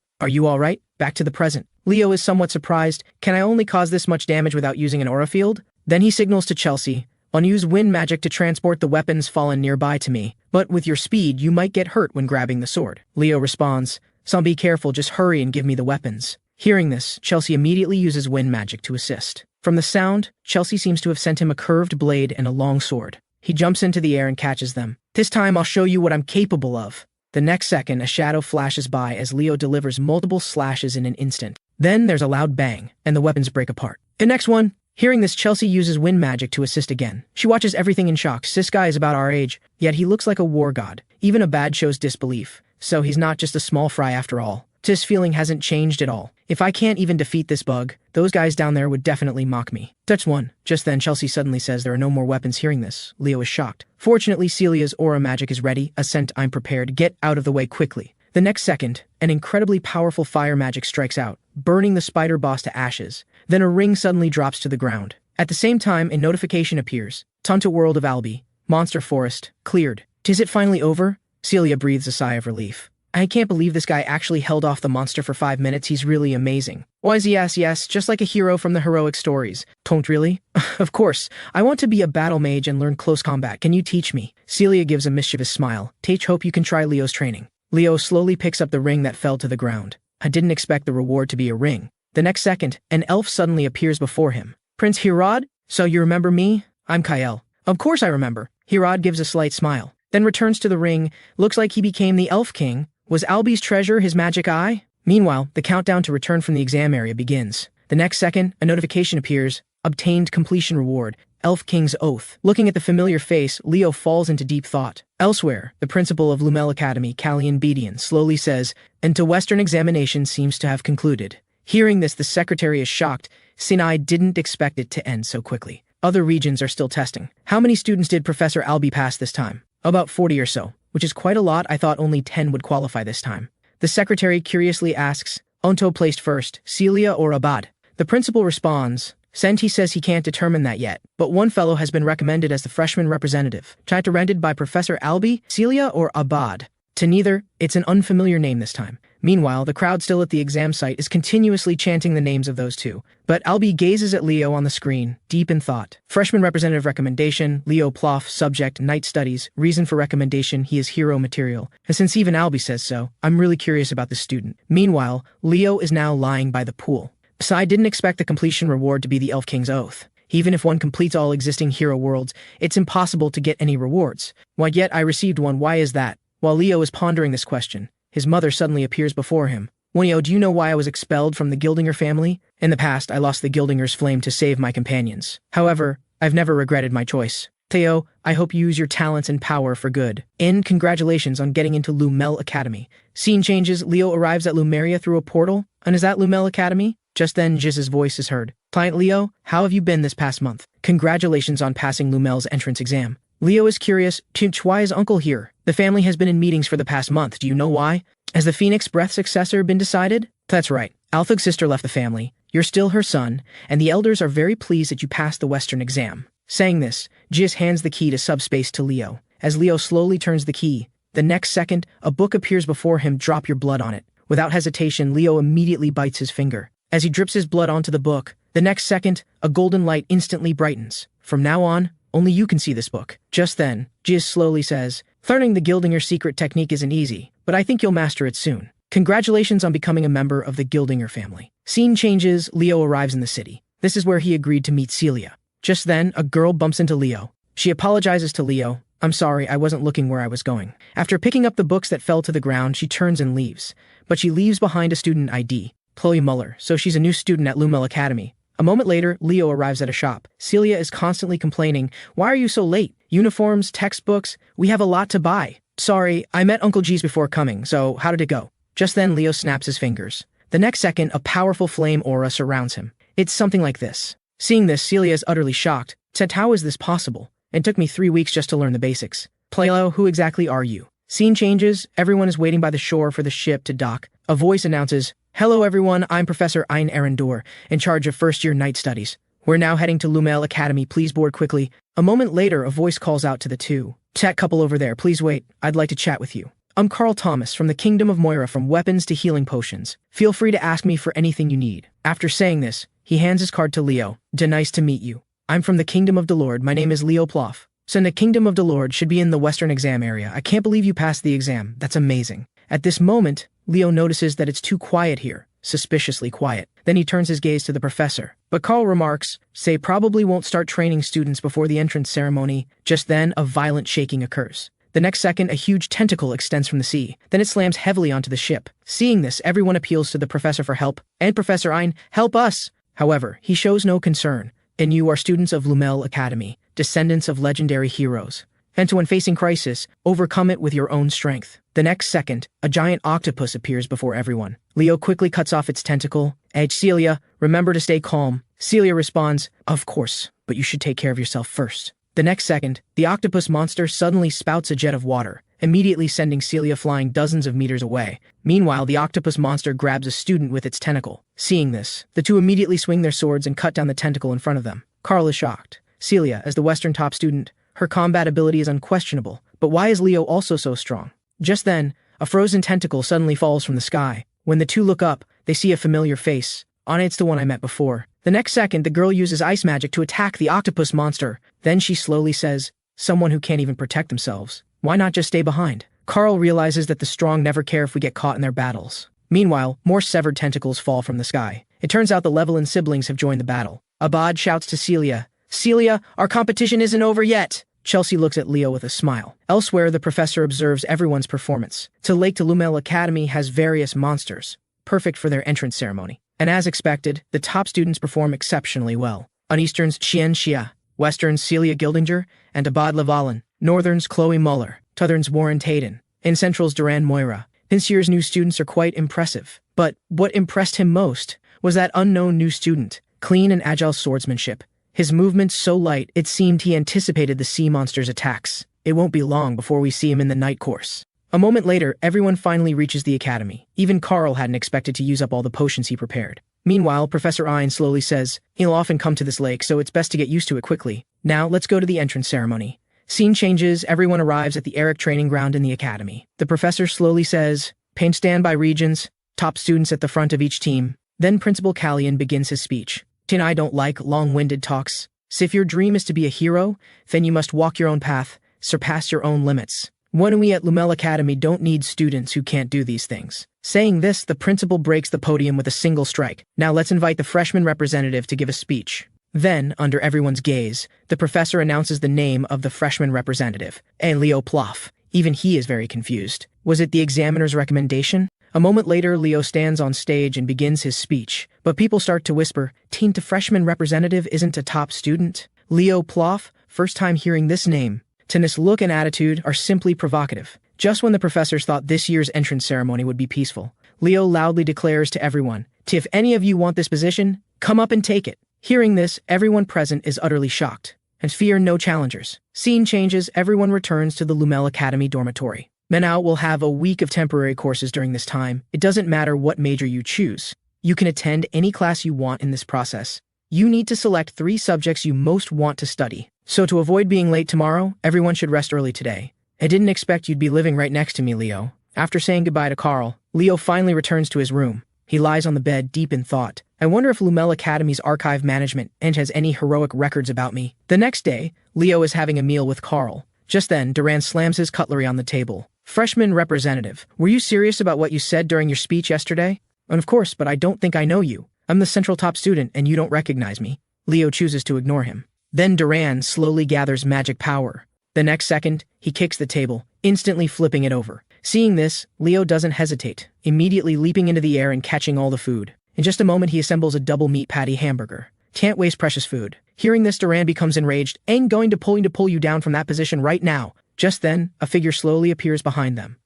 Are you alright? Back to the present. Leo is somewhat surprised. Can I only cause this much damage without using an aura field? Then he signals to Chelsea. Unuse wind magic to transport the weapons fallen nearby to me, but with your speed, you might get hurt when grabbing the sword. Leo responds, So be careful, just hurry and give me the weapons. Hearing this, Chelsea immediately uses wind magic to assist. From the sound, Chelsea seems to have sent him a curved blade and a long sword. He jumps into the air and catches them. This time I'll show you what I'm capable of. The next second, a shadow flashes by as Leo delivers multiple slashes in an instant. Then there's a loud bang, and the weapons break apart. The next one. Hearing this, Chelsea uses wind magic to assist again. She watches everything in shock. This guy is about our age, yet he looks like a war god. Even Abad shows disbelief. So he's not just a small fry after all. This feeling hasn't changed at all. If I can't even defeat this bug, those guys down there would definitely mock me. Touch one. Just then, Chelsea suddenly says there are no more weapons. Hearing this, Leo is shocked. Fortunately, Celia's aura magic is ready. Ascent, I'm prepared. Get out of the way quickly. The next second, an incredibly powerful fire magic strikes out, burning the spider boss to ashes. Then a ring suddenly drops to the ground. At the same time, a notification appears. Tonta World of Albi. Monster Forest. Cleared. Is it finally over? Celia breathes a sigh of relief. I can't believe this guy actually held off the monster for 5 minutes. He's really amazing. Why, yes, just like a hero from the heroic stories. Don't really? Of course. I want to be a battle mage and learn close combat. Can you teach me? Celia gives a mischievous smile. Hope you can try Leo's training. Leo slowly picks up the ring that fell to the ground. I didn't expect the reward to be a ring. The next second, an elf suddenly appears before him. Prince Hirad? So you remember me? I'm Kael. Of course I remember. Hirad gives a slight smile, then returns to the ring. Looks like he became the Elf King. Was Albi's treasure his magic eye? Meanwhile, the countdown to return from the exam area begins. The next second, a notification appears. Obtained completion reward. Elf King's Oath. Looking at the familiar face, Leo falls into deep thought. Elsewhere, the principal of Lumel Academy, Callian Bedian, slowly says, "And to Western examination seems to have concluded." Hearing this, the secretary is shocked. Sinai didn't expect it to end so quickly. Other regions are still testing. How many students did Professor Albi pass this time? About 40 or so, which is quite a lot. I thought only 10 would qualify this time. The secretary curiously asks, Onto placed first, Celia or Abad? The principal responds, Senti says he can't determine that yet, but one fellow has been recommended as the freshman representative. Rented by Professor Albi, Celia or Abad? To neither, it's an unfamiliar name this time. Meanwhile, the crowd still at the exam site is continuously chanting the names of those two. But Albi gazes at Leo on the screen, deep in thought. Freshman representative recommendation, Leo Ploff, subject, night studies, reason for recommendation, he is hero material. And since even Albi says so, I'm really curious about this student. Meanwhile, Leo is now lying by the pool. So I didn't expect the completion reward to be the Elf King's Oath. Even if one completes all existing hero worlds, it's impossible to get any rewards. Why yet I received one, why is that? While Leo is pondering this question, his mother suddenly appears before him. Wenio, do you know why I was expelled from the Gildinger family? In the past, I lost the Gildinger's flame to save my companions. However, I've never regretted my choice. Theo, I hope you use your talents and power for good. And congratulations on getting into Lumel Academy. Scene changes, Leo arrives at Lumeria through a portal. And is that Lumel Academy? Just then, Jiz's voice is heard. Client Leo, how have you been this past month? Congratulations on passing Lumel's entrance exam. Leo is curious, why is Uncle here? The family has been in meetings for the past month, do you know why? Has the Phoenix Breath successor been decided? That's right, Alphag's sister left the family, you're still her son, and the elders are very pleased that you passed the Western exam. Saying this, Jiz hands the key to subspace to Leo. As Leo slowly turns the key, the next second, a book appears before him, drop your blood on it. Without hesitation, Leo immediately bites his finger. As he drips his blood onto the book, the next second, a golden light instantly brightens. From now on, only you can see this book. Just then, Jiz slowly says, learning the Gildinger secret technique isn't easy, but I think you'll master it soon. Congratulations on becoming a member of the Gildinger family. Scene changes, Leo arrives in the city. This is where he agreed to meet Celia. Just then, a girl bumps into Leo. She apologizes to Leo. I'm sorry, I wasn't looking where I was going. After picking up the books that fell to the ground, she turns and leaves. But she leaves behind a student ID. Chloe Muller, so she's a new student at Lumel Academy. A moment later, Leo arrives at a shop. Celia is constantly complaining, why are you so late? Uniforms, textbooks, we have a lot to buy. Sorry, I met Uncle G's before coming, so how did it go? Just then, Leo snaps his fingers. The next second, a powerful flame aura surrounds him. It's something like this. Seeing this, Celia is utterly shocked. Said, how is this possible? It took me 3 weeks just to learn the basics. Plelo, who exactly are you? Scene changes, everyone is waiting by the shore for the ship to dock. A voice announces, hello everyone, I'm Professor Ein Arendor, in charge of first-year night studies. We're now heading to Lumel Academy, please board quickly. A moment later, a voice calls out to the two. Tech couple over there, please wait, I'd like to chat with you. I'm Carl Thomas from the Kingdom of Moira, from weapons to healing potions. Feel free to ask me for anything you need. After saying this, he hands his card to Leo. Nice to meet you. I'm from the Kingdom of Delord, my name is Leo Ploff. So the Kingdom of Delord should be in the Western exam area. I can't believe you passed the exam, that's amazing. At this moment, Leo notices that it's too quiet here, suspiciously quiet. Then he turns his gaze to the professor. But Carl remarks, say probably won't start training students before the entrance ceremony. Just then, a violent shaking occurs. The next second, a huge tentacle extends from the sea. Then it slams heavily onto the ship. Seeing this, everyone appeals to the professor for help. And Professor Ein, help us! However, he shows no concern. And you are students of Lumel Academy, descendants of legendary heroes. And when facing crisis, overcome it with your own strength. The next second, a giant octopus appears before everyone. Leo quickly cuts off its tentacle. Celia, remember to stay calm. Celia responds, of course, but you should take care of yourself first. The next second, the octopus monster suddenly spouts a jet of water, immediately sending Celia flying dozens of meters away. Meanwhile, the octopus monster grabs a student with its tentacle. Seeing this, the two immediately swing their swords and cut down the tentacle in front of them. Carl is shocked. Celia, as the Western top student, her combat ability is unquestionable, but why is Leo also so strong? Just then, a frozen tentacle suddenly falls from the sky. When the two look up, they see a familiar face. It's the one I met before. The next second, the girl uses ice magic to attack the octopus monster. Then she slowly says, someone who can't even protect themselves. Why not just stay behind? Carl realizes that the strong never care if we get caught in their battles. Meanwhile, more severed tentacles fall from the sky. It turns out the Levelin siblings have joined the battle. Abad shouts to Celia, Celia, our competition isn't over yet. Chelsea looks at Leo with a smile. Elsewhere, the professor observes everyone's performance. Lake to Lumel Academy has various monsters, perfect for their entrance ceremony. And as expected, the top students perform exceptionally well. On Eastern's Xian Xia, Western's Celia Gildinger, and Abad Lavalin. Northern's Chloe Muller, Southern's Warren Tayden, and Central's Duran Moira. This year's new students are quite impressive. But what impressed him most was that unknown new student, clean and agile swordsmanship. His movements so light, it seemed he anticipated the sea monster's attacks. It won't be long before we see him in the night course. A moment later, everyone finally reaches the academy. Even Carl hadn't expected to use up all the potions he prepared. Meanwhile, Professor Ein slowly says, he'll often come to this lake, so it's best to get used to it quickly. Now, let's go to the entrance ceremony. Scene changes, everyone arrives at the Eric training ground in the academy. The professor slowly says, paint stand by regions, top students at the front of each team. Then Principal Callian begins his speech. I don't like long-winded talks. So if your dream is to be a hero, then you must walk your own path, surpass your own limits. When we at Lumel Academy don't need students who can't do these things. Saying this, the principal breaks the podium with a single strike. Now let's invite the freshman representative to give a speech. Then, under everyone's gaze, the professor announces the name of the freshman representative, Leo Ploff. Even he is very confused. Was it the examiner's recommendation? A moment later, Leo stands on stage and begins his speech, but people start to whisper, the freshman representative isn't a top student. Leo Ploff, first time hearing this name. Tennis look and attitude are simply provocative. Just when the professors thought this year's entrance ceremony would be peaceful, Leo loudly declares to everyone, "If any of you want this position, come up and take it." Hearing this, everyone present is utterly shocked, and fear no challengers. Scene changes, everyone returns to the Lumel Academy dormitory. Menau will have a week of temporary courses during this time. It doesn't matter what major you choose. You can attend any class you want in this process. You need to select 3 subjects you most want to study. So to avoid being late tomorrow, everyone should rest early today. I didn't expect you'd be living right next to me, Leo. After saying goodbye to Carl, Leo finally returns to his room. He lies on the bed, deep in thought. I wonder if Lumel Academy's archive management has any heroic records about me. The next day, Leo is having a meal with Carl. Just then, Duran slams his cutlery on the table. "Freshman representative, were you serious about what you said during your speech yesterday?" "Of course, but I don't think I know you. I'm the central top student and you don't recognize me." Leo chooses to ignore him. Then Duran slowly gathers magic power. The next second, he kicks the table, instantly flipping it over. Seeing this, Leo doesn't hesitate, immediately leaping into the air and catching all the food. In just a moment, he assembles a double meat patty hamburger. Can't waste precious food. Hearing this, Duran becomes enraged. "Ain't going to pull you down from that position right now." Just then, a figure slowly appears behind them.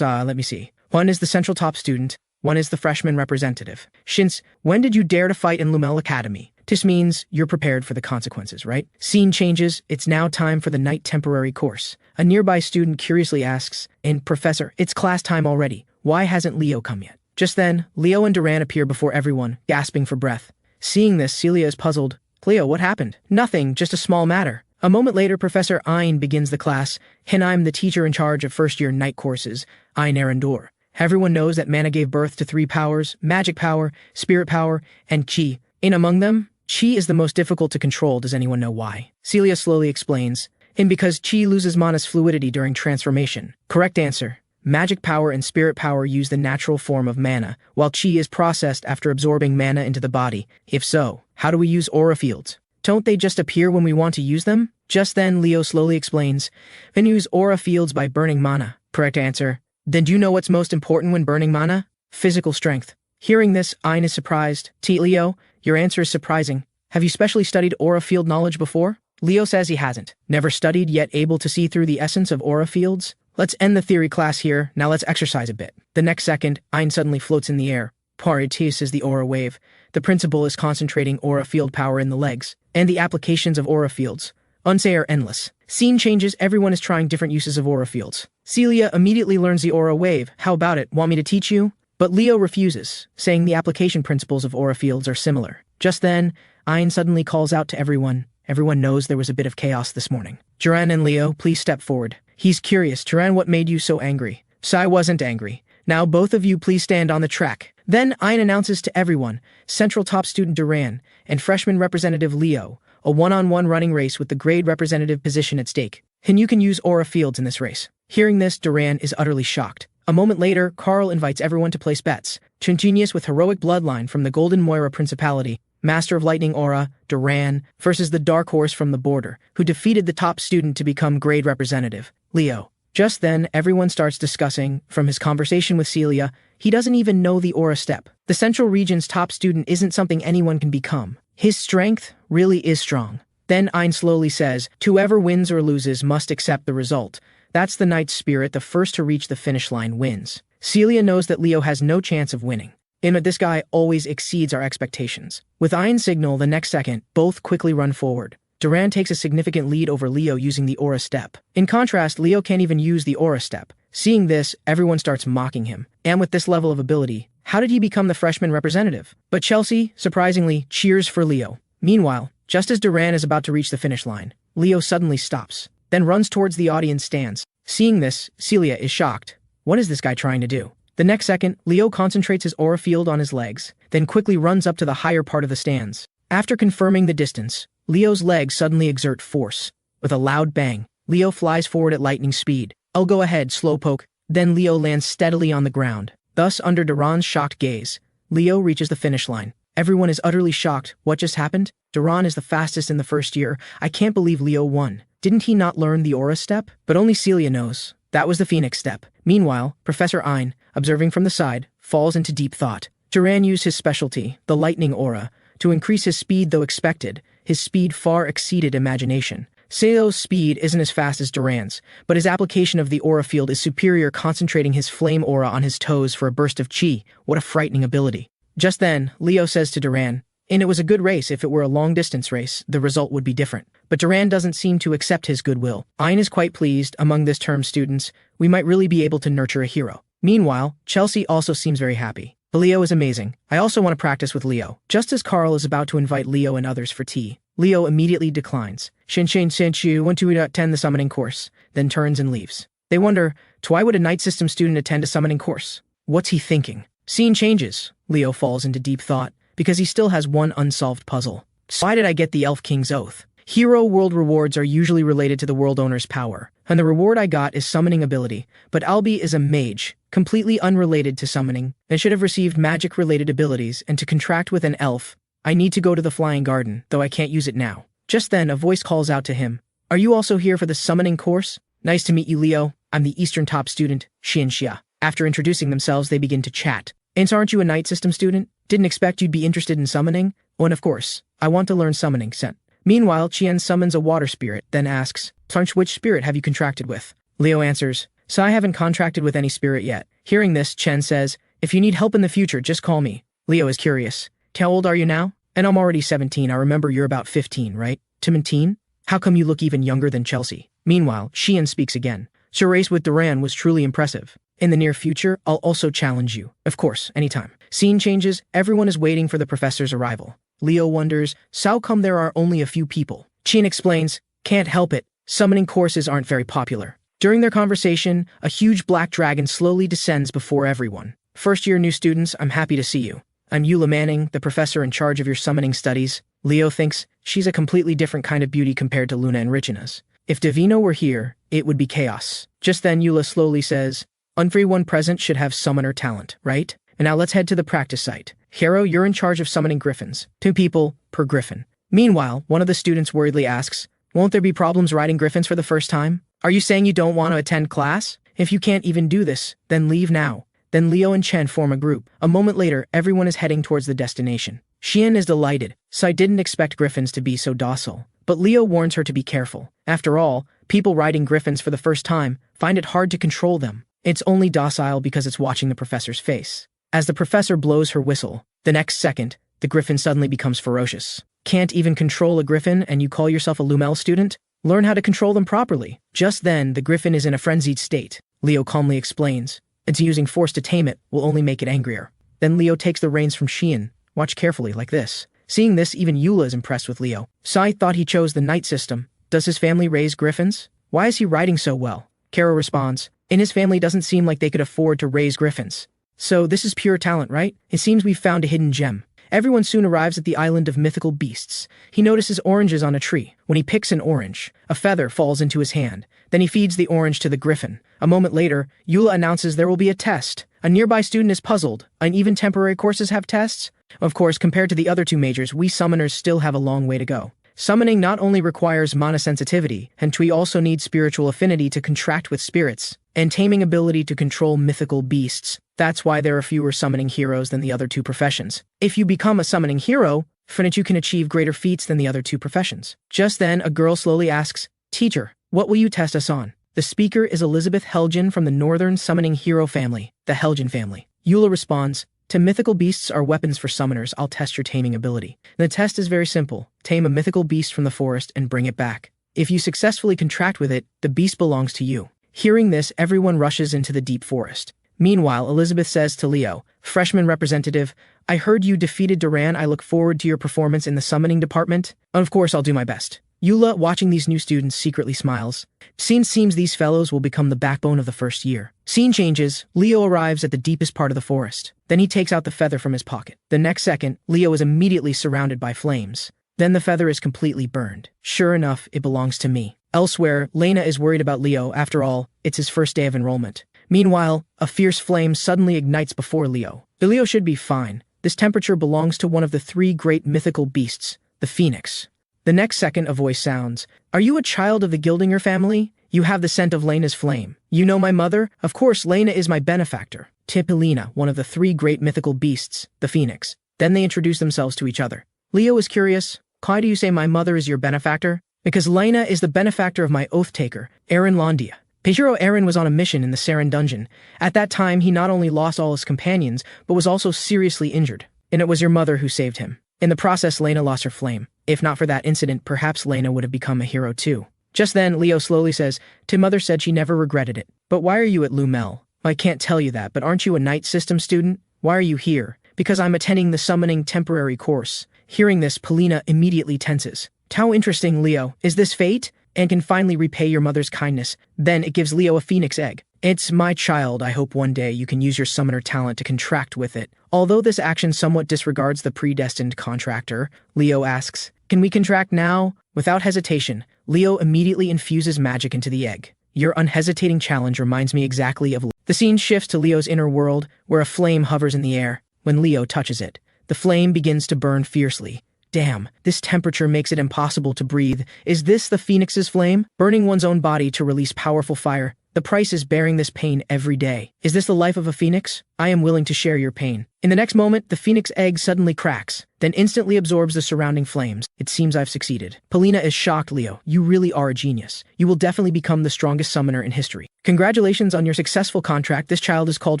Let me see. One is the central top student, one is the freshman representative. "Since when did you dare to fight in Lumel Academy? This means you're prepared for the consequences, right?" Scene changes, it's now time for the night temporary course. A nearby student curiously asks, "And Professor, it's class time already. Why hasn't Leo come yet?" Just then, Leo and Duran appear before everyone, gasping for breath. Seeing this, Celia is puzzled. "Leo, what happened?" "Nothing, just a small matter." A moment later, Professor Ein begins the class, and I'm the teacher in charge of first-year night courses, Ein Arendor. Everyone knows that mana gave birth to 3 powers: magic power, spirit power, and chi. In among them, chi is the most difficult to control. Does anyone know why? Celia slowly explains. And because chi loses mana's fluidity during transformation. Correct answer. Magic power and spirit power use the natural form of mana, while chi is processed after absorbing mana into the body. If so, how do we use aura fields? Don't they just appear when we want to use them? Just then, Leo slowly explains. Then use aura fields by burning mana. Correct answer. Then do you know what's most important when burning mana? Physical strength. Hearing this, Ein is surprised. Leo, your answer is surprising. Have you specially studied aura field knowledge before? Leo says he hasn't. Never studied, yet able to see through the essence of aura fields? Let's end the theory class here, now let's exercise a bit. The next second, Ein suddenly floats in the air. Paritis is the aura wave. The principle is concentrating aura field power in the legs, and the applications of aura fields. Unsay are endless. Scene changes, everyone is trying different uses of aura fields. Celia immediately learns the aura wave. How about it, want me to teach you? But Leo refuses, saying the application principles of aura fields are similar. Just then, Ein suddenly calls out to everyone. Everyone knows there was a bit of chaos this morning. Duran and Leo, please step forward. He's curious. Duran, what made you so angry? So I wasn't angry. Now both of you please stand on the track. Then Ein announces to everyone, central top student Duran and freshman representative Leo, a one-on-one running race with the grade representative position at stake. And you can use aura fields in this race. Hearing this, Duran is utterly shocked. A moment later, Carl invites everyone to place bets. Genius with heroic bloodline from the Golden Moira Principality, Master of Lightning Aura, Duran, versus the Dark Horse from the Border, who defeated the top student to become grade representative, Leo. Just then, everyone starts discussing, from his conversation with Celia, he doesn't even know the aura step. The Central Region's top student isn't something anyone can become. His strength really is strong. Then Ein slowly says, whoever wins or loses must accept the result. That's the knight's spirit, the first to reach the finish line wins. Celia knows that Leo has no chance of winning. And this guy always exceeds our expectations. With Ein's signal the next second, both quickly run forward. Duran takes a significant lead over Leo using the aura step. In contrast, Leo can't even use the aura step. Seeing this, everyone starts mocking him. And with this level of ability, how did he become the freshman representative? But Chelsea, surprisingly, cheers for Leo. Meanwhile, just as Duran is about to reach the finish line, Leo suddenly stops, then runs towards the audience stands. Seeing this, Celia is shocked. What is this guy trying to do? The next second, Leo concentrates his aura field on his legs, then quickly runs up to the higher part of the stands. After confirming the distance, Leo's legs suddenly exert force. With a loud bang, Leo flies forward at lightning speed. I'll go ahead, slowpoke. Then Leo lands steadily on the ground. Thus, under Duran's shocked gaze, Leo reaches the finish line. Everyone is utterly shocked. What just happened? Duran is the fastest in the first year. I can't believe Leo won. Didn't he not learn the aura step? But only Celia knows. That was the Phoenix step. Meanwhile, Professor Ein, observing from the side, falls into deep thought. Duran used his specialty, the lightning aura, to increase his speed though expected. His speed far exceeded imagination. Seo's speed isn't as fast as Duran's, but his application of the aura field is superior, concentrating his flame aura on his toes for a burst of chi. What a frightening ability. Just then, Leo says to Duran, and it was a good race. If it were a long-distance race, the result would be different. But Duran doesn't seem to accept his goodwill. Ayn is quite pleased. Among this term's students, we might really be able to nurture a hero. Meanwhile, Chelsea also seems very happy. Leo is amazing. I also want to practice with Leo. Just as Carl is about to invite Leo and others for tea, Leo immediately declines. Shinshin sent you want to attend the summoning course, then turns and leaves. They wonder, why would a night system student attend a summoning course? What's he thinking? Scene changes. Leo falls into deep thought, because he still has one unsolved puzzle. So why did I get the Elf King's Oath? Hero world rewards are usually related to the world owner's power, and the reward I got is summoning ability, but Albi is a mage, completely unrelated to summoning, and should have received magic-related abilities, and to contract with an elf, I need to go to the Flying Garden, though I can't use it now. Just then, a voice calls out to him. Are you also here for the summoning course? Nice to meet you, Leo. I'm the Eastern top student, Xianxia. After introducing themselves, they begin to chat. And aren't you a night system student? Didn't expect you'd be interested in summoning? Oh, and of course, I want to learn summoning, Sent. Meanwhile, Qian summons a water spirit, then asks, which spirit have you contracted with? Leo answers, so I haven't contracted with any spirit yet. Hearing this, Chen says, if you need help in the future, just call me. Leo is curious. How old are you now? And I'm already 17. I remember you're about 15, right? Timotine? How come you look even younger than Chelsea? Meanwhile, Xian speaks again. Your race with Duran was truly impressive. In the near future, I'll also challenge you. Of course, anytime. Scene changes, everyone is waiting for the professor's arrival. Leo wonders, how come there are only a few people? Qian explains, can't help it. Summoning courses aren't very popular. During their conversation, a huge black dragon slowly descends before everyone. First-year new students, I'm happy to see you. I'm Eula Manning, the professor in charge of your summoning studies. Leo thinks she's a completely different kind of beauty compared to Luna and Regina's. If Divino were here, it would be chaos. Just then Eula slowly says, everyone present should have summoner talent, right? And now let's head to the practice site. Hero, you're in charge of summoning griffins. 2 people per griffin. Meanwhile, one of the students worriedly asks, won't there be problems riding griffins for the first time? Are you saying you don't want to attend class? If you can't even do this, then leave now. Then Leo and Chen form a group. A moment later, everyone is heading towards the destination. Xian is delighted. So I didn't expect griffins to be so docile. But Leo warns her to be careful. After all, people riding griffins for the first time find it hard to control them. It's only docile because it's watching the professor's face. As the professor blows her whistle, the next second, the griffin suddenly becomes ferocious. Can't even control a griffin and you call yourself a Lumel student? Learn how to control them properly. Just then, the griffin is in a frenzied state. Leo calmly explains, it's using force to tame it will only make it angrier. Then Leo takes the reins from Xian. Watch carefully, like this. Seeing this, even Eula is impressed with Leo. Sai thought he chose the night system. Does his family raise griffins? Why is he riding so well? Kara responds, in his family doesn't seem like they could afford to raise griffins. So this is pure talent, right? It seems we've found a hidden gem. Everyone soon arrives at the island of mythical beasts. He notices oranges on a tree. When he picks an orange, a feather falls into his hand. Then he feeds the orange to the griffin. A moment later, Eula announces there will be a test. A nearby student is puzzled. And even temporary courses have tests? Of course, compared to the other 2 majors, we summoners still have a long way to go. Summoning not only requires mana sensitivity, and we also need spiritual affinity to contract with spirits, and taming ability to control mythical beasts. That's why there are fewer summoning heroes than the other 2 professions. If you become a summoning hero, you can achieve greater feats than the other 2 professions. Just then, a girl slowly asks, Teacher, what will you test us on? The speaker is Elizabeth Helgen from the Northern Summoning Hero family, the Helgen family. Eula responds, to mythical beasts are weapons for summoners. I'll test your taming ability. The test is very simple. Tame a mythical beast from the forest and bring it back. If you successfully contract with it, the beast belongs to you. Hearing this, everyone rushes into the deep forest. Meanwhile, Elizabeth says to Leo, freshman representative, I heard you defeated Duran. I look forward to your performance in the summoning department. Of course, I'll do my best. Eula, watching these new students, secretly smiles. Seems these fellows will become the backbone of the first year. Scene changes. Leo arrives at the deepest part of the forest. Then he takes out the feather from his pocket. The next second, Leo is immediately surrounded by flames. Then the feather is completely burned. Sure enough, it belongs to me. Elsewhere, Lena is worried about Leo. After all, it's his first day of enrollment. Meanwhile, a fierce flame suddenly ignites before Leo. Leo should be fine. This temperature belongs to one of the 3 great mythical beasts, the phoenix. The next second, a voice sounds, are you a child of the Gildinger family? You have the scent of Lena's flame. You know my mother? Of course, Lena is my benefactor. Tipilina, one of the 3 great mythical beasts, the phoenix. Then they introduce themselves to each other. Leo is curious, why do you say my mother is your benefactor? Because Lena is the benefactor of my oath-taker, Aaron Londia. Pajero Aaron was on a mission in the Saren dungeon. At that time, he not only lost all his companions, but was also seriously injured. And it was your mother who saved him. In the process, Lena lost her flame. If not for that incident, perhaps Lena would have become a hero too. Just then, Leo slowly says, "Tim, mother said she never regretted it. But why are you at Lumel? I can't tell you that, but aren't you a night system student? Why are you here?" "Because I'm attending the summoning temporary course." Hearing this, Polina immediately tenses. "How interesting, Leo. Is this fate? And can finally repay your mother's kindness." Then it gives Leo a phoenix egg. "It's my child. I hope one day you can use your summoner talent to contract with it." Although this action somewhat disregards the predestined contractor, Leo asks, "Can we contract now?" Without hesitation, Leo immediately infuses magic into the egg. Your unhesitating challenge reminds me exactly of... The scene shifts to Leo's inner world, where a flame hovers in the air. When Leo touches it, the flame begins to burn fiercely. Damn, this temperature makes it impossible to breathe. Is this the Phoenix's flame? Burning one's own body to release powerful fire. The price is bearing this pain every day. Is this the life of a phoenix? I am willing to share your pain. In the next moment, the phoenix egg suddenly cracks, then instantly absorbs the surrounding flames. It seems I've succeeded. Polina is shocked. "Leo, you really are a genius. You will definitely become the strongest summoner in history. Congratulations on your successful contract. This child is called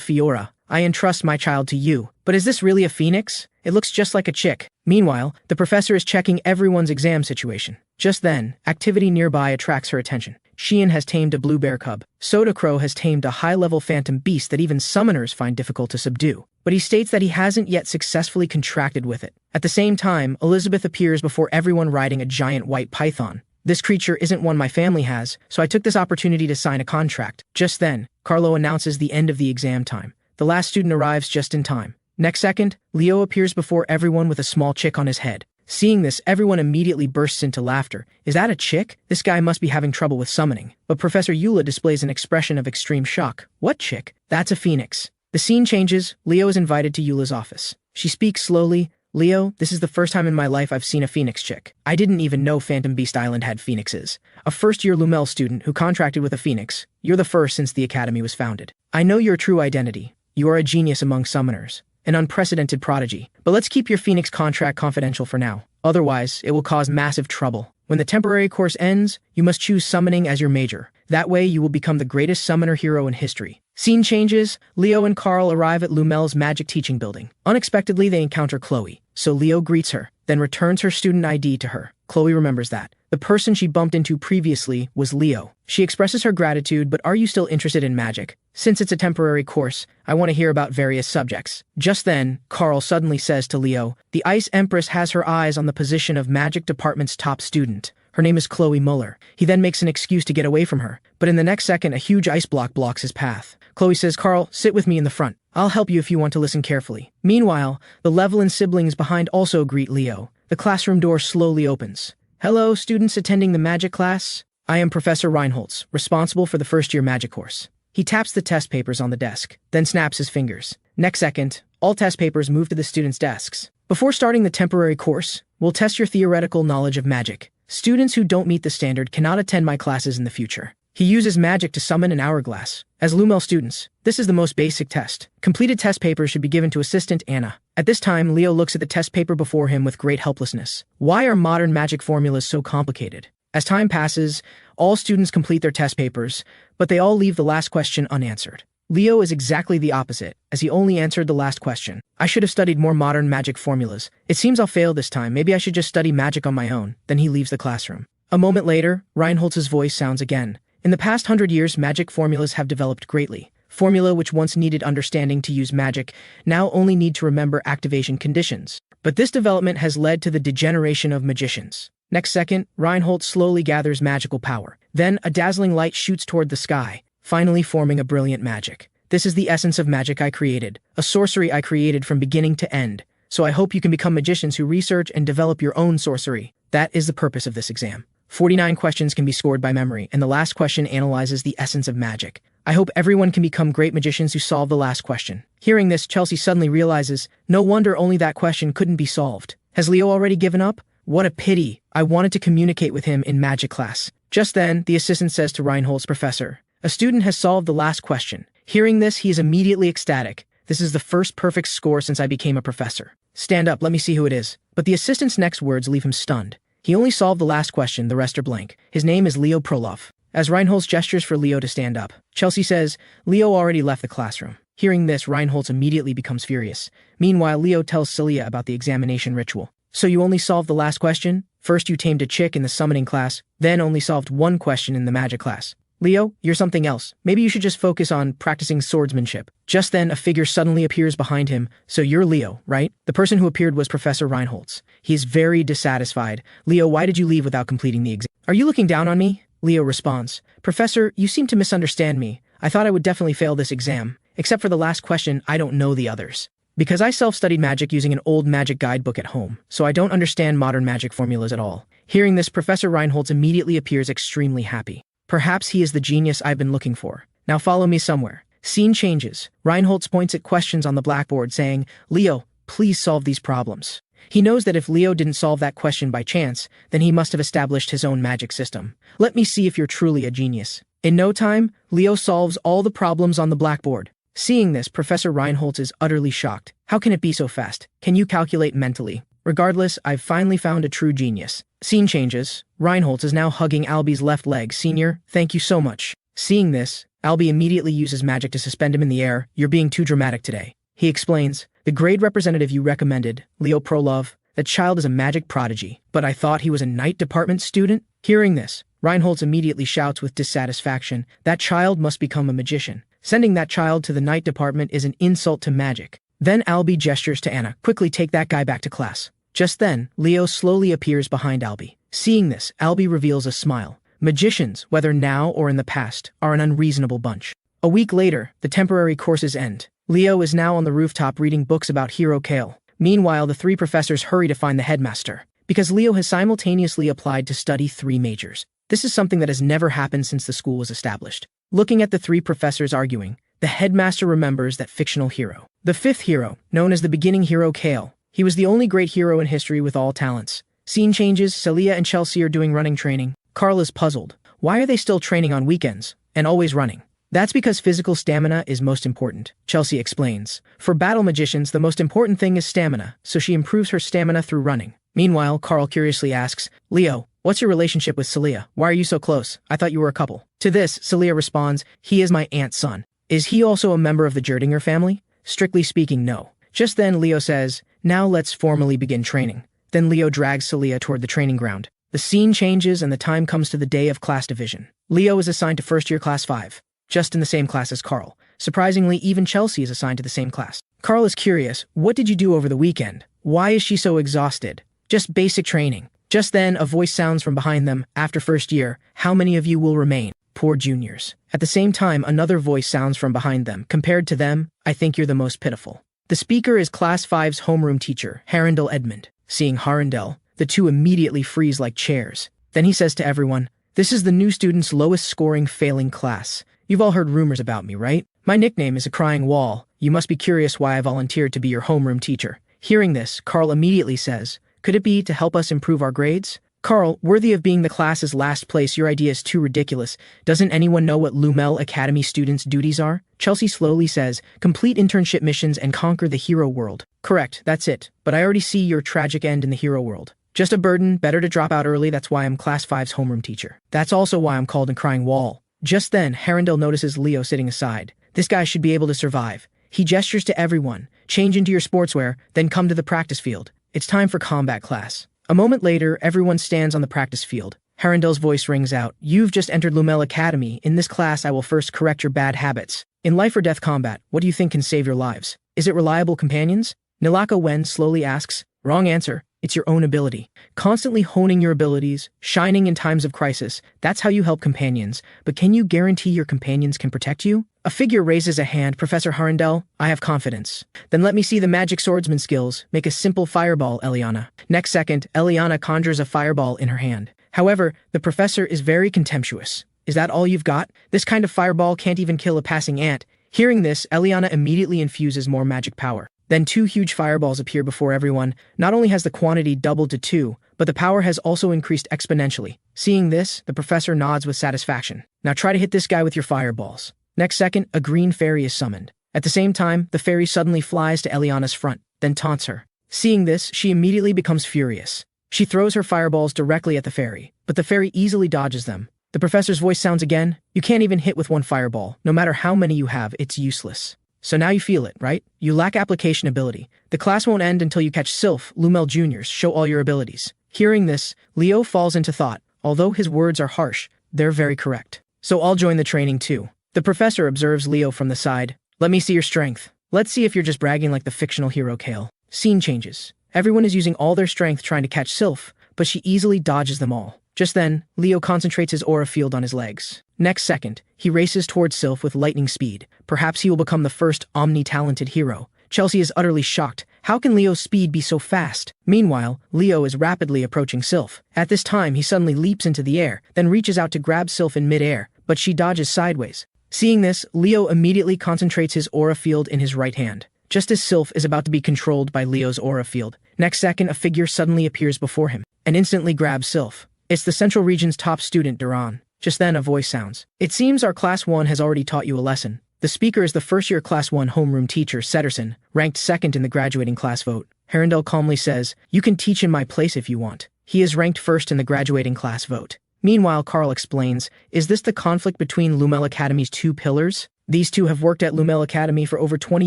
Fiora. I entrust my child to you." But is this really a phoenix? It looks just like a chick. Meanwhile, the professor is checking everyone's exam situation. Just then, activity nearby attracts her attention. Sheehan has tamed a blue bear cub. Soda Crow has tamed a high-level phantom beast that even summoners find difficult to subdue. But he states that he hasn't yet successfully contracted with it. At the same time, Elizabeth appears before everyone riding a giant white python. "This creature isn't one my family has, so I took this opportunity to sign a contract." Just then, Carlo announces the end of the exam time. The last student arrives just in time. Next second, Leo appears before everyone with a small chick on his head. Seeing this, everyone immediately bursts into laughter. "Is that a chick? This guy must be having trouble with summoning." But Professor Eula displays an expression of extreme shock. "What chick? That's a phoenix." The scene changes. Leo is invited to Eula's office. She speaks slowly. "Leo, this is the first time in my life I've seen a phoenix chick. I didn't even know Phantom Beast Island had phoenixes. A first-year Lumel student who contracted with a phoenix. You're the first since the academy was founded. I know your true identity. You are a genius among summoners. An unprecedented prodigy. But let's keep your Phoenix contract confidential for now. Otherwise, it will cause massive trouble. When the temporary course ends, you must choose summoning as your major. That way, you will become the greatest summoner hero in history." Scene changes. Leo and Carl arrive at Lumel's magic teaching building. Unexpectedly, they encounter Chloe. So Leo greets her, then returns her student ID to her. Chloe remembers that the person she bumped into previously was Leo. She expresses her gratitude, but "Are you still interested in magic? Since it's a temporary course, I want to hear about various subjects." Just then, Carl suddenly says to Leo, "The Ice Empress has her eyes on the position of magic department's top student. Her name is Chloe Muller." He then makes an excuse to get away from her, but in the next second, a huge ice block blocks his path. Chloe says, "Carl, sit with me in the front. I'll help you if you want to listen carefully." Meanwhile, the Levelin siblings behind also greet Leo. The classroom door slowly opens. "Hello, students attending the magic class. I am Professor Reinholz, responsible for the first-year magic course." He taps the test papers on the desk, then snaps his fingers. Next second, all test papers move to the students' desks. "Before starting the temporary course, we'll test your theoretical knowledge of magic. Students who don't meet the standard cannot attend my classes in the future." He uses magic to summon an hourglass. As Lumel students, this is the most basic test. Completed test papers should be given to assistant Anna. At this time, Leo looks at the test paper before him with great helplessness. Why are modern magic formulas so complicated? As time passes, all students complete their test papers, but they all leave the last question unanswered. Leo is exactly the opposite, as he only answered the last question. "I should have studied more modern magic formulas. It seems I'll fail this time. Maybe I should just study magic on my own." Then he leaves the classroom. A moment later, Reinhold's voice sounds again. "In the past 100 years, magic formulas have developed greatly. Formula which once needed understanding to use magic now only need to remember activation conditions. But this development has led to the degeneration of magicians." Next second, Reinhold slowly gathers magical power. Then a dazzling light shoots toward the sky, finally forming a brilliant magic. "This is the essence of magic I created, a sorcery I created from beginning to end. So I hope you can become magicians who research and develop your own sorcery. That is the purpose of this exam." 49 questions can be scored by memory, and the last question analyzes the essence of magic. I hope everyone can become great magicians who solve the last question. Hearing this, Chelsea suddenly realizes, no wonder only that question couldn't be solved. Has Leo already given up? What a pity. I wanted to communicate with him in magic class. Just then, the assistant says to Reinhold's professor, "A student has solved the last question." Hearing this, he is immediately ecstatic. "This is the first perfect score since I became a professor. Stand up, let me see who it is." But the assistant's next words leave him stunned. He only solved the last question, the rest are blank. His name is Leo Prolov. As Reinholz gestures for Leo to stand up, Chelsea says, Leo already left the classroom. Hearing this, Reinholz immediately becomes furious. Meanwhile, Leo tells Celia about the examination ritual. So you only solved the last question? First you tamed a chick in the summoning class, then only solved one question in the magic class. Leo, you're something else. Maybe you should just focus on practicing swordsmanship. Just then, a figure suddenly appears behind him. So you're Leo, right? The person who appeared was Professor Reinholz. He is very dissatisfied. Leo, why did you leave without completing the exam? Are you looking down on me? Leo responds, Professor, you seem to misunderstand me. I thought I would definitely fail this exam. Except for the last question, I don't know the others. Because I self-studied magic using an old magic guidebook at home, so I don't understand modern magic formulas at all. Hearing this, Professor Reinholz immediately appears extremely happy. Perhaps he is the genius I've been looking for. Now follow me somewhere. Scene changes. Reinholz points at questions on the blackboard saying, Leo, please solve these problems. He knows that if Leo didn't solve that question by chance, then he must have established his own magic system. Let me see if you're truly a genius. In no time, Leo solves all the problems on the blackboard. Seeing this, Professor Reinholz is utterly shocked. How can it be so fast? Can you calculate mentally? Regardless, I've finally found a true genius. Scene changes. Reinholz is now hugging Albie's left leg. Senior, thank you so much. Seeing this, Albie immediately uses magic to suspend him in the air. You're being too dramatic today. He explains, the grade representative you recommended, Leo Prolov, that child is a magic prodigy, but I thought he was a night department student? Hearing this, Reinholz immediately shouts with dissatisfaction, that child must become a magician. Sending that child to the night department is an insult to magic. Then Albie gestures to Anna, quickly take that guy back to class. Just then, Leo slowly appears behind Albie. Seeing this, Albie reveals a smile. Magicians, whether now or in the past, are an unreasonable bunch. A week later, the temporary courses end. Leo is now on the rooftop reading books about Hero Kale. Meanwhile, the three professors hurry to find the headmaster, because Leo has simultaneously applied to study 3 majors. This is something that has never happened since the school was established. Looking at the 3 professors arguing, the headmaster remembers that fictional hero. The 5th hero, known as the beginning hero Kale. He was the only great hero in history with all talents. Scene changes, Celia and Chelsea are doing running training. Carl is puzzled. Why are they still training on weekends, and always running? That's because physical stamina is most important, Chelsea explains. For battle magicians, the most important thing is stamina, so she improves her stamina through running. Meanwhile, Carl curiously asks, Leo, what's your relationship with Celia? Why are you so close? I thought you were a couple. To this, Celia responds, he is my aunt's son. Is he also a member of the Jerdinger family? Strictly speaking, no. Just then, Leo says, now let's formally begin training. Then Leo drags Celia toward the training ground. The scene changes and the time comes to the day of class division. Leo is assigned to first year class 5, just in the same class as Carl. Surprisingly, even Chelsea is assigned to the same class. Carl is curious, what did you do over the weekend? Why is she so exhausted? Just basic training. Just then, a voice sounds from behind them, after first year, how many of you will remain? Poor juniors. At the same time, another voice sounds from behind them. Compared to them, I think you're the most pitiful. The speaker is Class 5's homeroom teacher, Harindel Edmund. Seeing Harindel, the two immediately freeze like chairs. Then he says to everyone, this is the new student's lowest scoring failing class. You've all heard rumors about me, right? My nickname is a crying wall. You must be curious why I volunteered to be your homeroom teacher. Hearing this, Carl immediately says, could it be to help us improve our grades? Carl, worthy of being the class's last place, your idea is too ridiculous. Doesn't anyone know what Lumel Academy students' duties are? Chelsea slowly says, complete internship missions and conquer the hero world. Correct, that's it. But I already see your tragic end in the hero world. Just a burden, better to drop out early, that's why I'm Class 5's homeroom teacher. That's also why I'm called a crying wall. Just then, Harindel notices Leo sitting aside. This guy should be able to survive. He gestures to everyone. Change into your sportswear, then come to the practice field. It's time for combat class. A moment later, everyone stands on the practice field. Harindel's voice rings out. You've just entered Lumel Academy. In this class, I will first correct your bad habits. In life or death combat, what do you think can save your lives? Is it reliable companions? Nilaka Wen slowly asks. Wrong answer. It's your own ability. Constantly honing your abilities, shining in times of crisis. That's how you help companions. But can you guarantee your companions can protect you? A figure raises a hand. Professor Harindel, I have confidence. Then let me see the magic swordsman skills. Make a simple fireball, Eliana. Next second, Eliana conjures a fireball in her hand. However, the professor is very contemptuous. Is that all you've got? This kind of fireball can't even kill a passing ant. Hearing this, Eliana immediately infuses more magic power. Then 2 huge fireballs appear before everyone. Not only has the quantity doubled to 2, but the power has also increased exponentially. Seeing this, the professor nods with satisfaction. Now try to hit this guy with your fireballs. Next second, a green fairy is summoned. At the same time, the fairy suddenly flies to Eliana's front, then taunts her. Seeing this, she immediately becomes furious. She throws her fireballs directly at the fairy, but the fairy easily dodges them. The professor's voice sounds again. You can't even hit with one fireball. No matter how many you have, it's useless. So now you feel it, right? You lack application ability. The class won't end until you catch Sylph, Lumel Jr.'s. Show all your abilities. Hearing this, Leo falls into thought. Although his words are harsh, they're very correct. So I'll join the training too. The professor observes Leo from the side. Let me see your strength. Let's see if you're just bragging like the fictional hero Kale. Scene changes. Everyone is using all their strength trying to catch Sylph, but she easily dodges them all. Just then, Leo concentrates his aura field on his legs. Next second, he races towards Sylph with lightning speed. Perhaps he will become the first omni-talented hero. Chelsea is utterly shocked. How can Leo's speed be so fast? Meanwhile, Leo is rapidly approaching Sylph. At this time, he suddenly leaps into the air, then reaches out to grab Sylph in mid-air, but she dodges sideways. Seeing this, Leo immediately concentrates his aura field in his right hand. Just as Sylph is about to be controlled by Leo's aura field, next second a figure suddenly appears before him and instantly grabs Sylph. It's the Central Region's top student, Duran. Just then a voice sounds. It seems our Class 1 has already taught you a lesson. The speaker is the first-year Class 1 homeroom teacher, Sederson, ranked second in the graduating class vote. Herondel calmly says, you can teach in my place if you want. He is ranked first in the graduating class vote. Meanwhile, Carl explains, is this the conflict between Lumel Academy's two pillars? These two have worked at Lumel Academy for over 20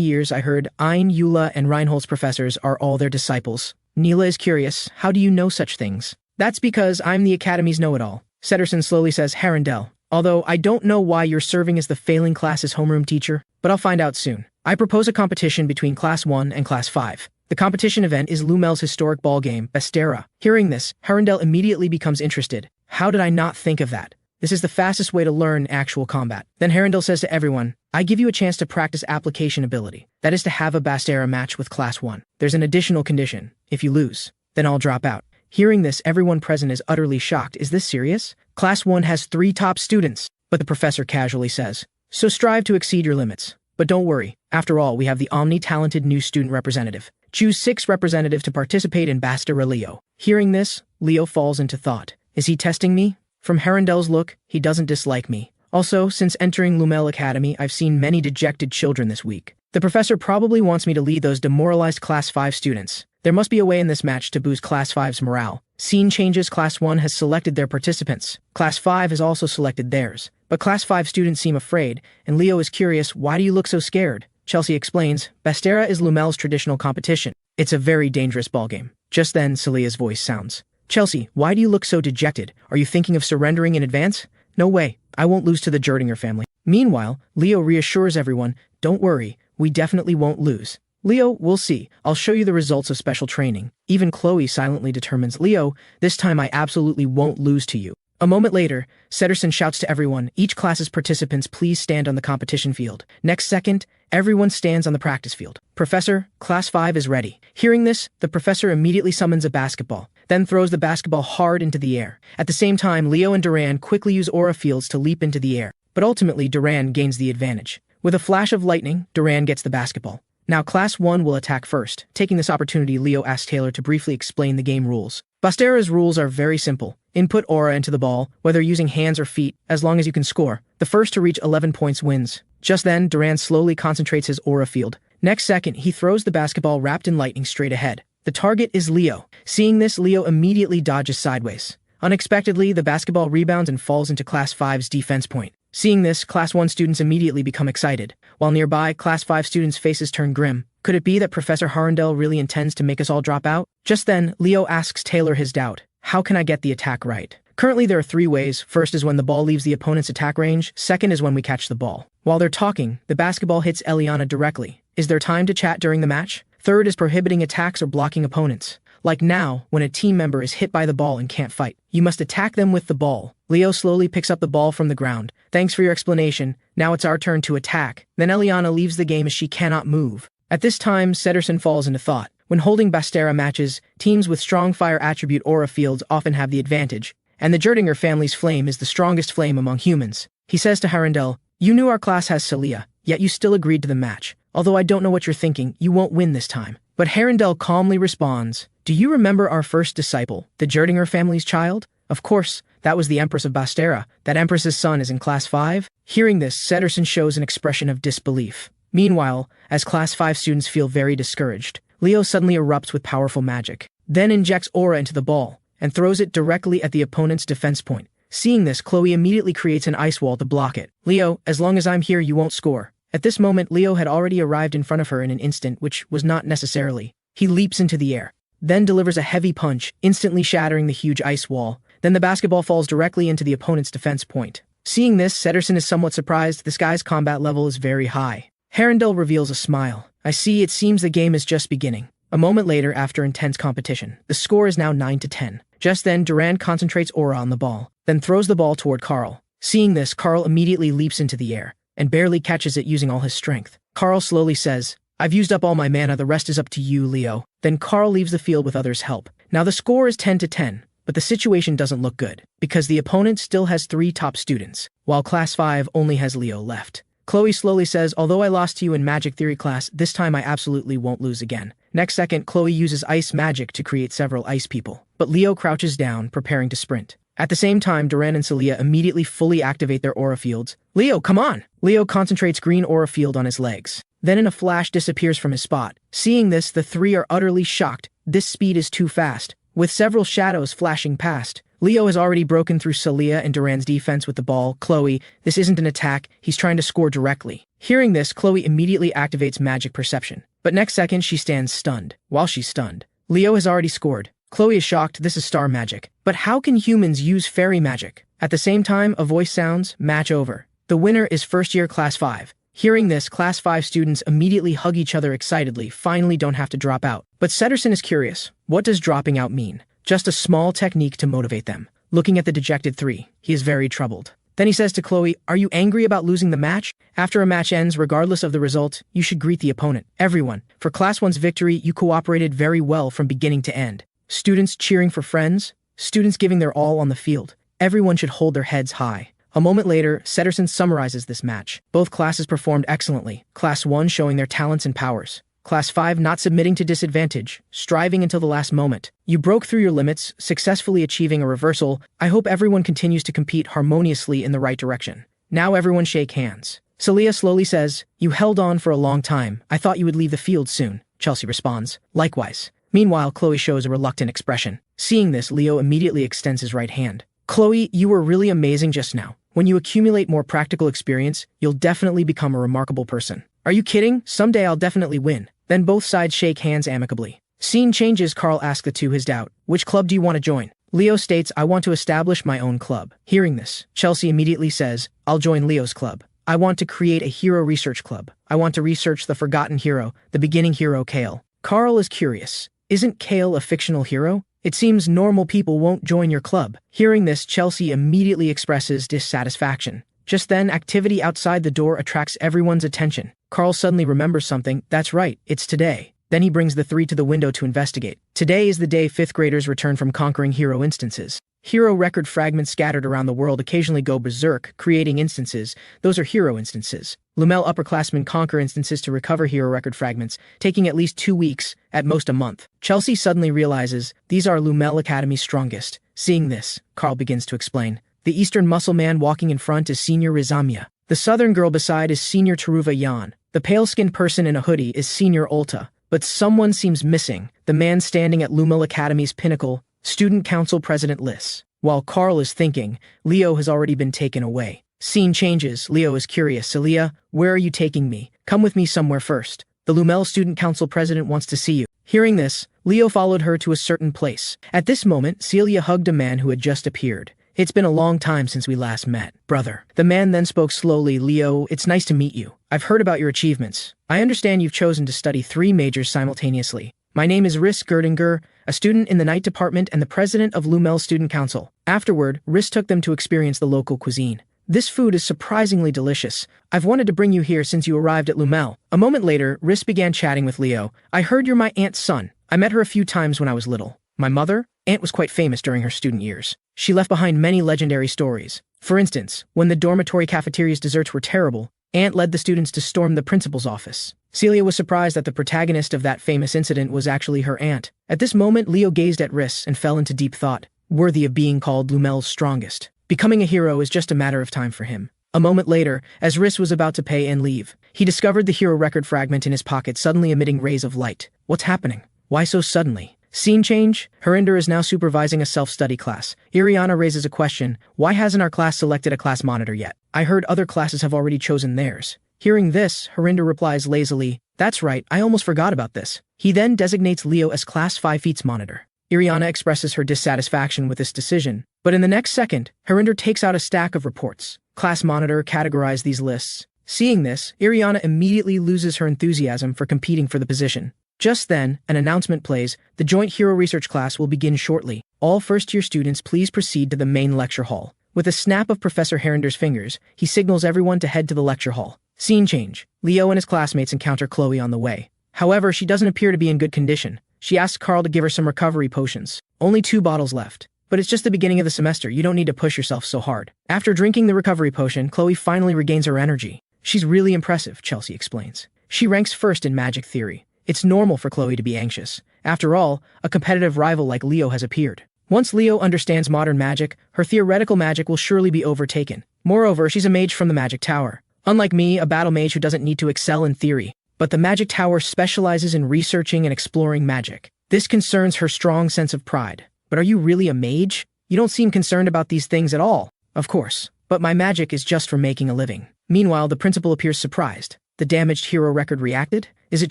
years. I heard Ein, Eula, and Reinhold's professors are all their disciples. Neela is curious. How do you know such things? That's because I'm the Academy's know-it-all. Sederson slowly says, Herondel. Although I don't know why you're serving as the failing class's homeroom teacher, but I'll find out soon. I propose a competition between Class 1 and Class 5. The competition event is Lumel's historic ball game, Bestera. Hearing this, Herondel immediately becomes interested. How did I not think of that? This is the fastest way to learn actual combat. Then Herondel says to everyone, I give you a chance to practice application ability. That is to have a Bestera match with Class 1. There's an additional condition. If you lose, then I'll drop out. Hearing this, everyone present is utterly shocked. Is this serious? Class 1 has 3 top students. But the professor casually says, so strive to exceed your limits. But don't worry. After all, we have the omni-talented new student representative. Choose 6 representatives to participate in Bestera Leo. Hearing this, Leo falls into thought. Is he testing me? From Herondel's look, he doesn't dislike me. Also, since entering Lumel Academy, I've seen many dejected children this week. The professor probably wants me to lead those demoralized Class 5 students. There must be a way in this match to boost Class 5's morale. Scene changes. Class 1 has selected their participants. Class 5 has also selected theirs. But Class 5 students seem afraid, and Leo is curious, why do you look so scared? Chelsea explains, Bestera is Lumel's traditional competition. It's a very dangerous ballgame. Just then, Celia's voice sounds. Chelsea, why do you look so dejected? Are you thinking of surrendering in advance? No way. I won't lose to the Jerdinger family. Meanwhile, Leo reassures everyone, don't worry, we definitely won't lose. Leo, we'll see. I'll show you the results of special training. Even Chloe silently determines, Leo, this time I absolutely won't lose to you. A moment later, Sederson shouts to everyone, each class's participants please stand on the competition field. Next second, everyone stands on the practice field. Professor, Class 5 is ready. Hearing this, the professor immediately summons a basketball, then throws the basketball hard into the air. At the same time, Leo and Duran quickly use aura fields to leap into the air, but ultimately Duran gains the advantage. With a flash of lightning, Duran gets the basketball. Now Class 1 will attack first. Taking this opportunity, Leo asks Taylor to briefly explain the game rules. Bestera's rules are very simple. Input aura into the ball, whether using hands or feet, as long as you can score. The first to reach 11 points wins. Just then, Duran slowly concentrates his aura field. Next second, he throws the basketball wrapped in lightning straight ahead. The target is Leo. Seeing this, Leo immediately dodges sideways. Unexpectedly, the basketball rebounds and falls into Class 5's defense point. Seeing this, Class 1 students immediately become excited, while nearby, Class 5 students' faces turn grim. Could it be that Professor Herondel really intends to make us all drop out? Just then, Leo asks Taylor his doubt. How can I get the attack right? Currently, there are 3 ways. First is when the ball leaves the opponent's attack range. Second is when we catch the ball. While they're talking, the basketball hits Eliana directly. Is there time to chat during the match? Third is prohibiting attacks or blocking opponents. Like now, when a team member is hit by the ball and can't fight, you must attack them with the ball. Leo slowly picks up the ball from the ground. Thanks for your explanation. Now it's our turn to attack. Then Eliana leaves the game as she cannot move. At this time, Sederson falls into thought. When holding Bestera matches, teams with strong fire attribute aura fields often have the advantage, and the Jerdinger family's flame is the strongest flame among humans. He says to Herondel, you knew our class has Celia, yet you still agreed to the match. Although I don't know what you're thinking, you won't win this time. But Herondel calmly responds, do you remember our first disciple, the Jerdinger family's child? Of course, that was the Empress of Bestera. That Empress's son is in Class 5. Hearing this, Sederson shows an expression of disbelief. Meanwhile, as Class 5 students feel very discouraged, Leo suddenly erupts with powerful magic. then injects aura into the ball and throws it directly at the opponent's defense point. Seeing this, Chloe immediately creates an ice wall to block it. Leo, as long as I'm here, you won't score. At this moment, Leo had already arrived in front of her in an instant, which was not necessarily. He leaps into the air, then delivers a heavy punch, instantly shattering the huge ice wall. Then the basketball falls directly into the opponent's defense point. Seeing this, Sederson is somewhat surprised. This guy's combat level is very high. Herondel reveals a smile. I see, it seems the game is just beginning. A moment later, after intense competition, the score is now 9-10. Just then, Durand concentrates aura on the ball, then throws the ball toward Carl. Seeing this, Carl immediately leaps into the air and barely catches it using all his strength. Carl slowly says, I've used up all my mana, the rest is up to you, Leo. Then Carl leaves the field with others' help. Now the score is 10-10, but the situation doesn't look good, because the opponent still has 3 top students, while Class 5 only has Leo left. Chloe slowly says, although I lost to you in Magic Theory class, this time I absolutely won't lose again. Next second, Chloe uses ice magic to create several ice people, but Leo crouches down, preparing to sprint. At the same time, Durand and Celia immediately fully activate their aura fields. Leo, come on! Leo concentrates green aura field on his legs, then in a flash disappears from his spot. Seeing this, the 3 are utterly shocked. This speed is too fast. With several shadows flashing past, Leo has already broken through Celia and Durand's defense with the ball. Chloe, this isn't an attack, he's trying to score directly. Hearing this, Chloe immediately activates magic perception, but next second she stands stunned. While she's stunned, Leo has already scored. Chloe is shocked, this is star magic. But how can humans use fairy magic? At the same time, a voice sounds, match over. The winner is first year Class 5. Hearing this, Class 5 students immediately hug each other excitedly, finally don't have to drop out. But Sederson is curious. What does dropping out mean? Just a small technique to motivate them. Looking at the dejected 3, he is very troubled. Then he says to Chloe, are you angry about losing the match? After a match ends, regardless of the result, you should greet the opponent. Everyone, for Class 1's victory, you cooperated very well from beginning to end. Students cheering for friends, students giving their all on the field. Everyone should hold their heads high. A moment later, Sederson summarizes this match. Both classes performed excellently. Class 1 showing their talents and powers. Class 5 not submitting to disadvantage, striving until the last moment. You broke through your limits, successfully achieving a reversal. I hope everyone continues to compete harmoniously in the right direction. Now everyone shake hands. Celia slowly says, you held on for a long time. I thought you would leave the field soon. Chelsea responds, likewise. Meanwhile, Chloe shows a reluctant expression. Seeing this, Leo immediately extends his right hand. Chloe, you were really amazing just now. When you accumulate more practical experience, you'll definitely become a remarkable person. Are you kidding? Someday I'll definitely win. Then both sides shake hands amicably. Scene changes, Carl asks the 2 his doubt. Which club do you want to join? Leo states, I want to establish my own club. Hearing this, Chelsea immediately says, I'll join Leo's club. I want to create a hero research club. I want to research the forgotten hero, the beginning hero Kale. Carl is curious. Isn't Kale a fictional hero? It seems normal people won't join your club. Hearing this, Chelsea immediately expresses dissatisfaction. Just then, activity outside the door attracts everyone's attention. Carl suddenly remembers something. That's right, it's today. Then he brings the 3 to the window to investigate. Today is the day 5th graders return from conquering hero instances. Hero record fragments scattered around the world occasionally go berserk, creating instances. Those are hero instances. Lumel upperclassmen conquer instances to recover hero record fragments, taking at least 2 weeks, at most a month. Chelsea suddenly realizes these are Lumel Academy's strongest. Seeing this, Carl begins to explain. The Eastern muscle man walking in front is Senior Rizamia. The Southern girl beside is Senior Taruva Yan. The pale-skinned person in a hoodie is Senior Olta. But someone seems missing. The man standing at Lumel Academy's pinnacle, Student Council President Liss. While Carl is thinking, Leo has already been taken away. Scene changes. Leo is curious. Celia, where are you taking me? Come with me somewhere first. The Lumel Student Council President wants to see you. Hearing this, Leo followed her to a certain place. At this moment, Celia hugged a man who had just appeared. It's been a long time since we last met, brother. The man then spoke slowly. Leo, it's nice to meet you. I've heard about your achievements. I understand you've chosen to study 3 majors simultaneously. My name is Riss Gerdinger, a student in the night department and the president of Lumel Student Council. Afterward, Riss took them to experience the local cuisine. This food is surprisingly delicious. I've wanted to bring you here since you arrived at Lumel. A moment later, Riss began chatting with Leo. I heard you're my aunt's son. I met her a few times when I was little. My mother? Aunt was quite famous during her student years. She left behind many legendary stories. For instance, when the dormitory cafeteria's desserts were terrible, Aunt led the students to storm the principal's office. Celia was surprised that the protagonist of that famous incident was actually her aunt. At this moment, Leo gazed at Riss and fell into deep thought, worthy of being called Lumel's strongest. Becoming a hero is just a matter of time for him. A moment later, as Riss was about to pay and leave, he discovered the hero record fragment in his pocket, suddenly emitting rays of light. What's happening? Why so suddenly? Scene change. Harinder is now supervising a self-study class. Iriana raises a question. Why hasn't our class selected a class monitor yet? I heard other classes have already chosen theirs. Hearing this, Harinder replies lazily, that's right, I almost forgot about this. He then designates Leo as Class 5 Feet's monitor. Iriana expresses her dissatisfaction with this decision, but in the next second, Harinder takes out a stack of reports. Class monitor categorized these lists. Seeing this, Iriana immediately loses her enthusiasm for competing for the position. Just then, an announcement plays, the Joint Hero Research class will begin shortly. All first-year students please proceed to the main lecture hall. With a snap of Professor Harinder's fingers, he signals everyone to head to the lecture hall. Scene change. Leo and his classmates encounter Chloe on the way. However, she doesn't appear to be in good condition. She asks Carl to give her some recovery potions. Only 2 bottles left. But it's just the beginning of the semester, you don't need to push yourself so hard. After drinking the recovery potion, Chloe finally regains her energy. She's really impressive, Chelsea explains. She ranks first in magic theory. It's normal for Chloe to be anxious. After all, a competitive rival like Leo has appeared. Once Leo understands modern magic, her theoretical magic will surely be overtaken. Moreover, she's a mage from the Magic Tower. Unlike me, a battle mage who doesn't need to excel in theory. But the Magic Tower specializes in researching and exploring magic. This concerns her strong sense of pride. But are you really a mage? You don't seem concerned about these things at all. Of course. But my magic is just for making a living. Meanwhile, the principal appears surprised. The damaged hero record reacted? Is it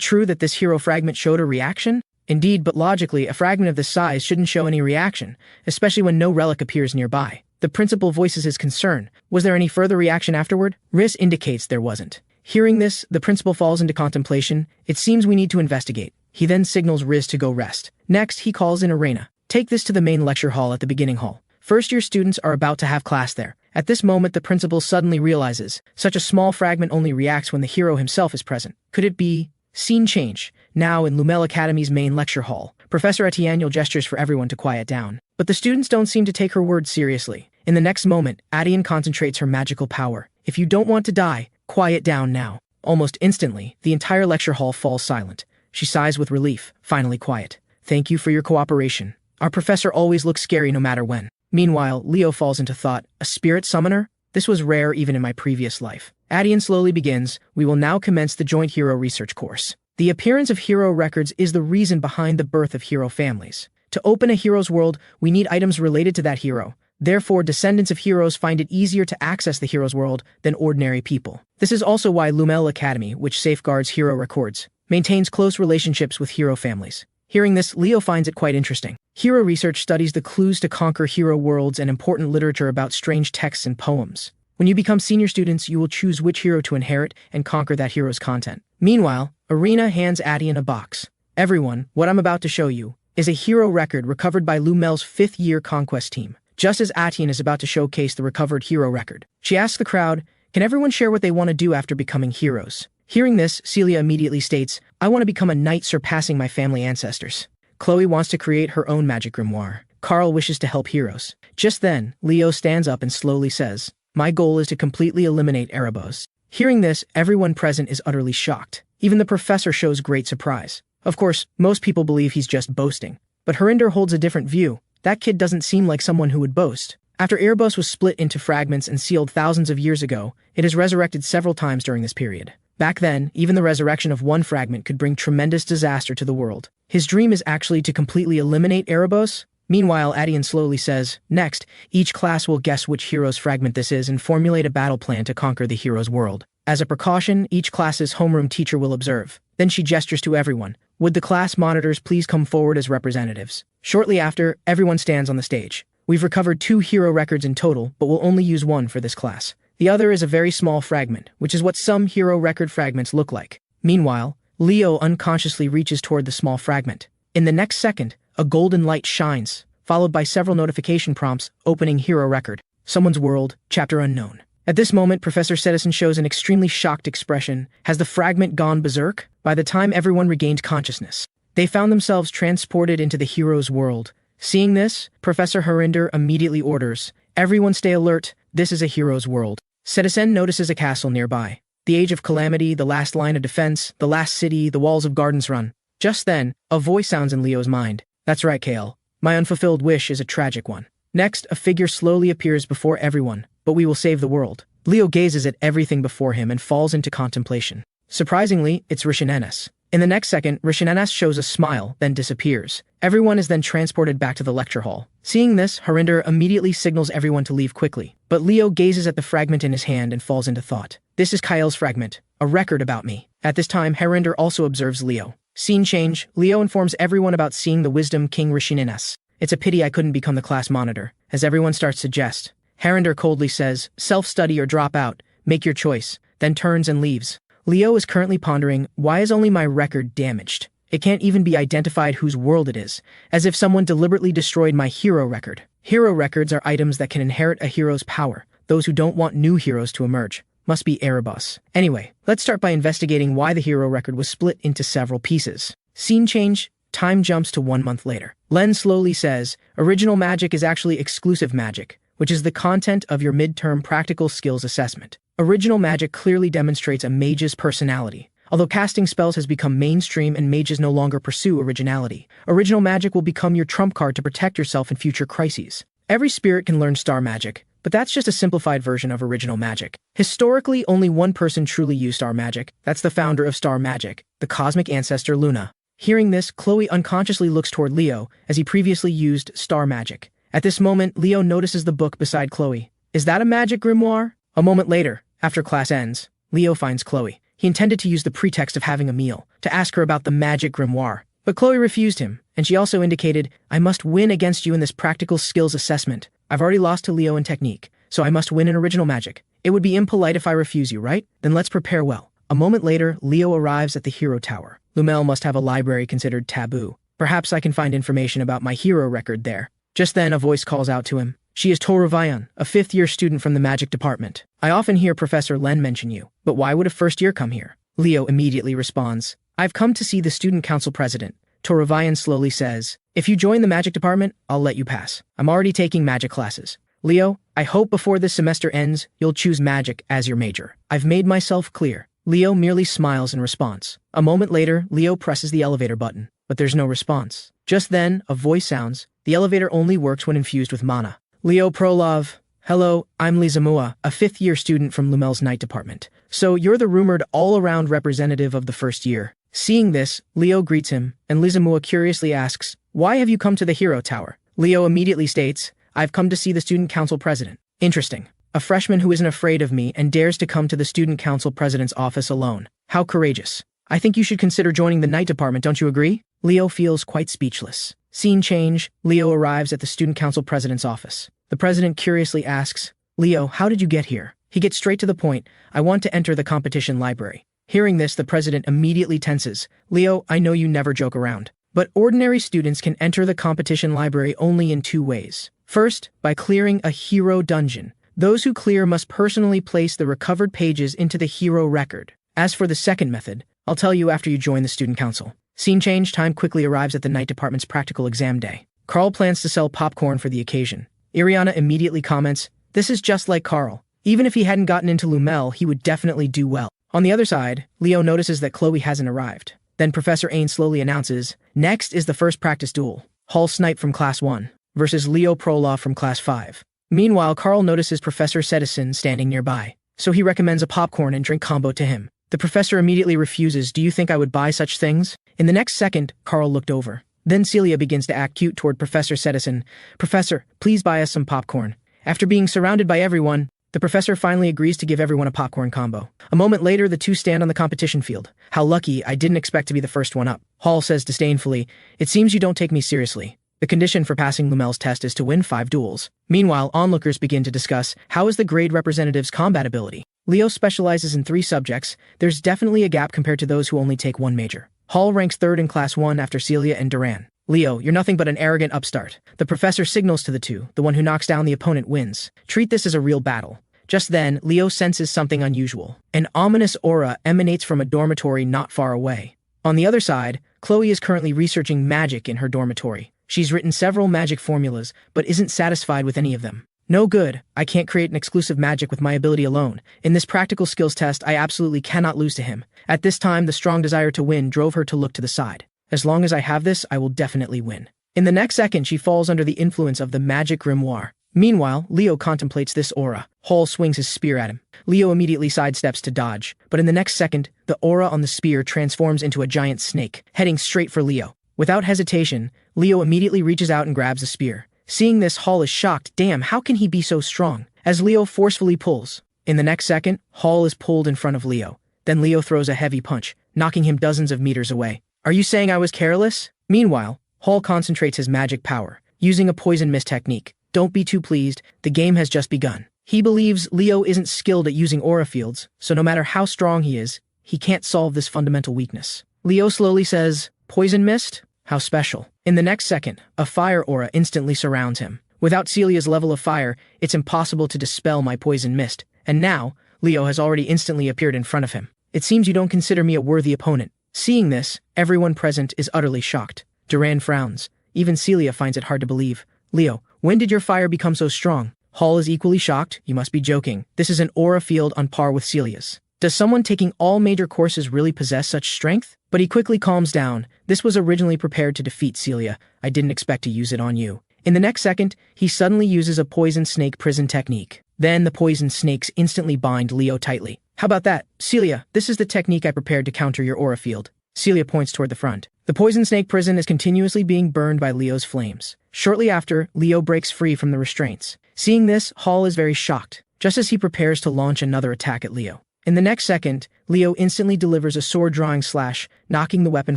true that this hero fragment showed a reaction? Indeed, but logically, a fragment of this size shouldn't show any reaction, especially when no relic appears nearby. The principal voices his concern. Was there any further reaction afterward? Riz indicates there wasn't. Hearing this, the principal falls into contemplation. It seems we need to investigate. He then signals Riz to go rest. Next, he calls in Arena. Take this to the main lecture hall at the beginning hall. First-year students are about to have class there. At this moment, the principal suddenly realizes such a small fragment only reacts when the hero himself is present. Could it be? Scene change. Now in Lumel Academy's main lecture hall. Professor Etienne gestures for everyone to quiet down. But the students don't seem to take her words seriously. In the next moment, Atienne concentrates her magical power. If you don't want to die, quiet down now. Almost instantly, the entire lecture hall falls silent. She sighs with relief, finally quiet. Thank you for your cooperation. Our professor always looks scary no matter when. Meanwhile, Leo falls into thought. A spirit summoner? This was rare even in my previous life. Atienne slowly begins. We will now commence the Joint Hero Research course. The appearance of hero records is the reason behind the birth of hero families. To open a hero's world, we need items related to that hero. Therefore, descendants of heroes find it easier to access the hero's world than ordinary people. This is also why Lumel Academy, which safeguards hero records, maintains close relationships with hero families. Hearing this, Leo finds it quite interesting. Hero research studies the clues to conquer hero worlds and important literature about strange texts and poems. When you become senior students, you will choose which hero to inherit and conquer that hero's content. Meanwhile, Arena hands Atienne a box. Everyone, what I'm about to show you is a hero record recovered by Lumel's 5th-year conquest team. Just as Atienne is about to showcase the recovered hero record, she asks the crowd, can everyone share what they want to do after becoming heroes? Hearing this, Celia immediately states, I want to become a knight surpassing my family ancestors. Chloe wants to create her own magic grimoire. Carl wishes to help heroes. Just then, Leo stands up and slowly says, my goal is to completely eliminate Erebos. Hearing this, everyone present is utterly shocked. Even the professor shows great surprise. Of course, most people believe he's just boasting. But Harinder holds a different view. That kid doesn't seem like someone who would boast. After Erebos was split into fragments and sealed thousands of years ago, it has resurrected several times during this period. Back then, even the resurrection of one fragment could bring tremendous disaster to the world. His dream is actually to completely eliminate Erebos. Meanwhile, Atienne slowly says, next, each class will guess which hero's fragment this is and formulate a battle plan to conquer the hero's world. As a precaution, each class's homeroom teacher will observe. Then she gestures to everyone. Would the class monitors please come forward as representatives? Shortly after, everyone stands on the stage. We've recovered 2 hero records in total, but we'll only use one for this class. The other is a very small fragment, which is what some hero record fragments look like. Meanwhile, Leo unconsciously reaches toward the small fragment. In the next second, a golden light shines, followed by several notification prompts opening hero record. Someone's world, chapter unknown. At this moment, Professor Sedison shows an extremely shocked expression. Has the fragment gone berserk? By the time everyone regained consciousness, they found themselves transported into the hero's world. Seeing this, Professor Harinder immediately orders, everyone stay alert, this is a hero's world. Sedison notices a castle nearby. The Age of Calamity, the last line of defense, the last city, the walls of Gardens Run. Just then, a voice sounds in Leo's mind. That's right, Kale. My unfulfilled wish is a tragic one. Next, a figure slowly appears before everyone, but we will save the world. Leo gazes at everything before him and falls into contemplation. Surprisingly, it's Rishanenes. In the next second, Rishinenas shows a smile, then disappears. Everyone is then transported back to the lecture hall. Seeing this, Harinder immediately signals everyone to leave quickly. But Leo gazes at the fragment in his hand and falls into thought. This is Kyle's fragment, a record about me. At this time, Harinder also observes Leo. Scene change, Leo informs everyone about seeing the Wisdom King Rishinenas. It's a pity I couldn't become the class monitor, as everyone starts to jest. Harinder coldly says, self-study or drop out, make your choice, then turns and leaves. Leo is currently pondering, why is only my record damaged? It can't even be identified whose world it is, as if someone deliberately destroyed my hero record. Hero records are items that can inherit a hero's power. Those who don't want new heroes to emerge. Must be Erebus. Anyway, let's start by investigating why the hero record was split into several pieces. Scene change, time jumps to 1 month later. Len slowly says, original magic is actually exclusive magic, which is the content of your midterm practical skills assessment. Original magic clearly demonstrates a mage's personality. Although casting spells has become mainstream and mages no longer pursue originality, original magic will become your trump card to protect yourself in future crises. Every spirit can learn star magic, but that's just a simplified version of original magic. Historically, only one person truly used star magic. That's the founder of star magic, the cosmic ancestor Luna. Hearing this, Chloe unconsciously looks toward Leo, as he previously used star magic. At this moment, Leo notices the book beside Chloe. Is that a magic grimoire? A moment later, after class ends, Leo finds Chloe. He intended to use the pretext of having a meal, to ask her about the magic grimoire. But Chloe refused him, and she also indicated, I must win against you in this practical skills assessment. I've already lost to Leo in technique, so I must win in original magic. It would be impolite if I refuse you, right? Then let's prepare well. A moment later, Leo arrives at the hero tower. Lumel must have a library considered taboo. Perhaps I can find information about my hero record there. Just then, a voice calls out to him. She is Toruvayan, a fifth-year student from the magic department. I often hear Professor Len mention you, but why would a first year come here? Leo immediately responds, I've come to see the student council president. Toruvayan slowly says, if you join the magic department, I'll let you pass. I'm already taking magic classes. Leo, I hope before this semester ends, you'll choose magic as your major. I've made myself clear. Leo merely smiles in response. A moment later, Leo presses the elevator button, but there's no response. Just then, a voice sounds. The elevator only works when infused with mana. Leo Prolov. Hello, I'm Lizamua, a fifth-year student from Lumel's night department. So you're the rumored all-around representative of the first year. Seeing this, Leo greets him, and Lizamua curiously asks, why have you come to the hero tower? Leo immediately states, I've come to see the student council president. Interesting. A freshman who isn't afraid of me and dares to come to the student council president's office alone. How courageous. I think you should consider joining the night department, don't you agree? Leo feels quite speechless. Scene change, Leo arrives at the student council president's office. The president curiously asks, Leo, how did you get here? He gets straight to the point, I want to enter the competition library. Hearing this, the president immediately tenses. Leo, I know you never joke around. But ordinary students can enter the competition library only in 2 ways. First, by clearing a hero dungeon. Those who clear must personally place the recovered pages into the hero record. As for the second method, I'll tell you after you join the student council. Scene change, time quickly arrives at the night department's practical exam day. Carl plans to sell popcorn for the occasion. Iriana immediately comments, this is just like Carl. Even if he hadn't gotten into Lumel, he would definitely do well. On the other side, Leo notices that Chloe hasn't arrived. Then Professor Ain slowly announces, next is the first practice duel. Hall Snipe from Class 1 versus Leo Prolov from Class 5. Meanwhile, Carl notices Professor Sedison standing nearby, so he recommends a popcorn and drink combo to him. The professor immediately refuses, do you think I would buy such things? In the next second, Carl looked over. Then Celia begins to act cute toward Professor Sedison. Professor, please buy us some popcorn. After being surrounded by everyone, the professor finally agrees to give everyone a popcorn combo. A moment later, the two stand on the competition field. How lucky, I didn't expect to be the first one up. Hall says disdainfully, it seems you don't take me seriously. The condition for passing Lumel's test is to win 5 duels. Meanwhile, onlookers begin to discuss, how is the grade representative's combat ability? Leo specializes in 3 subjects. There's definitely a gap compared to those who only take 1 major. Hall ranks 3rd in Class 1 after Celia and Duran. Leo, you're nothing but an arrogant upstart. The professor signals to the two, the one who knocks down the opponent wins. Treat this as a real battle. Just then, Leo senses something unusual. An ominous aura emanates from a dormitory not far away. On the other side, Chloe is currently researching magic in her dormitory. She's written several magic formulas, but isn't satisfied with any of them. No good, I can't create an exclusive magic with my ability alone. In this practical skills test, I absolutely cannot lose to him. At this time, the strong desire to win drove her to look to the side. As long as I have this, I will definitely win. In the next second, she falls under the influence of the magic grimoire. Meanwhile, Leo contemplates this aura. Hall swings his spear at him. Leo immediately sidesteps to dodge, but in the next second, the aura on the spear transforms into a giant snake, heading straight for Leo. Without hesitation, Leo immediately reaches out and grabs the spear. Seeing this, Hall is shocked. Damn, how can he be so strong? As Leo forcefully pulls. In the next second, Hall is pulled in front of Leo. Then Leo throws a heavy punch, knocking him dozens of meters away. Are you saying I was careless? Meanwhile, Hall concentrates his magic power, using a poison mist technique. Don't be too pleased, the game has just begun. He believes Leo isn't skilled at using aura fields, so no matter how strong he is, he can't solve this fundamental weakness. Leo slowly says, Poison mist? How special. In the next second, a fire aura instantly surrounds him. Without Celia's level of fire, it's impossible to dispel my poison mist, and now, Leo has already instantly appeared in front of him. It seems you don't consider me a worthy opponent. Seeing this, everyone present is utterly shocked. Duran frowns. Even Celia finds it hard to believe. Leo, when did your fire become so strong? Hall is equally shocked. You must be joking. This is an aura field on par with Celia's. Does someone taking all major courses really possess such strength? But he quickly calms down. This was originally prepared to defeat Celia. I didn't expect to use it on you. In the next second, he suddenly uses a poison snake prison technique. Then the poison snakes instantly bind Leo tightly. How about that? Celia, this is the technique I prepared to counter your aura field. Celia points toward the front. The poison snake prison is continuously being burned by Leo's flames. Shortly after, Leo breaks free from the restraints. Seeing this, Hall is very shocked, just as he prepares to launch another attack at Leo. In the next second, Leo instantly delivers a sword-drawing slash, knocking the weapon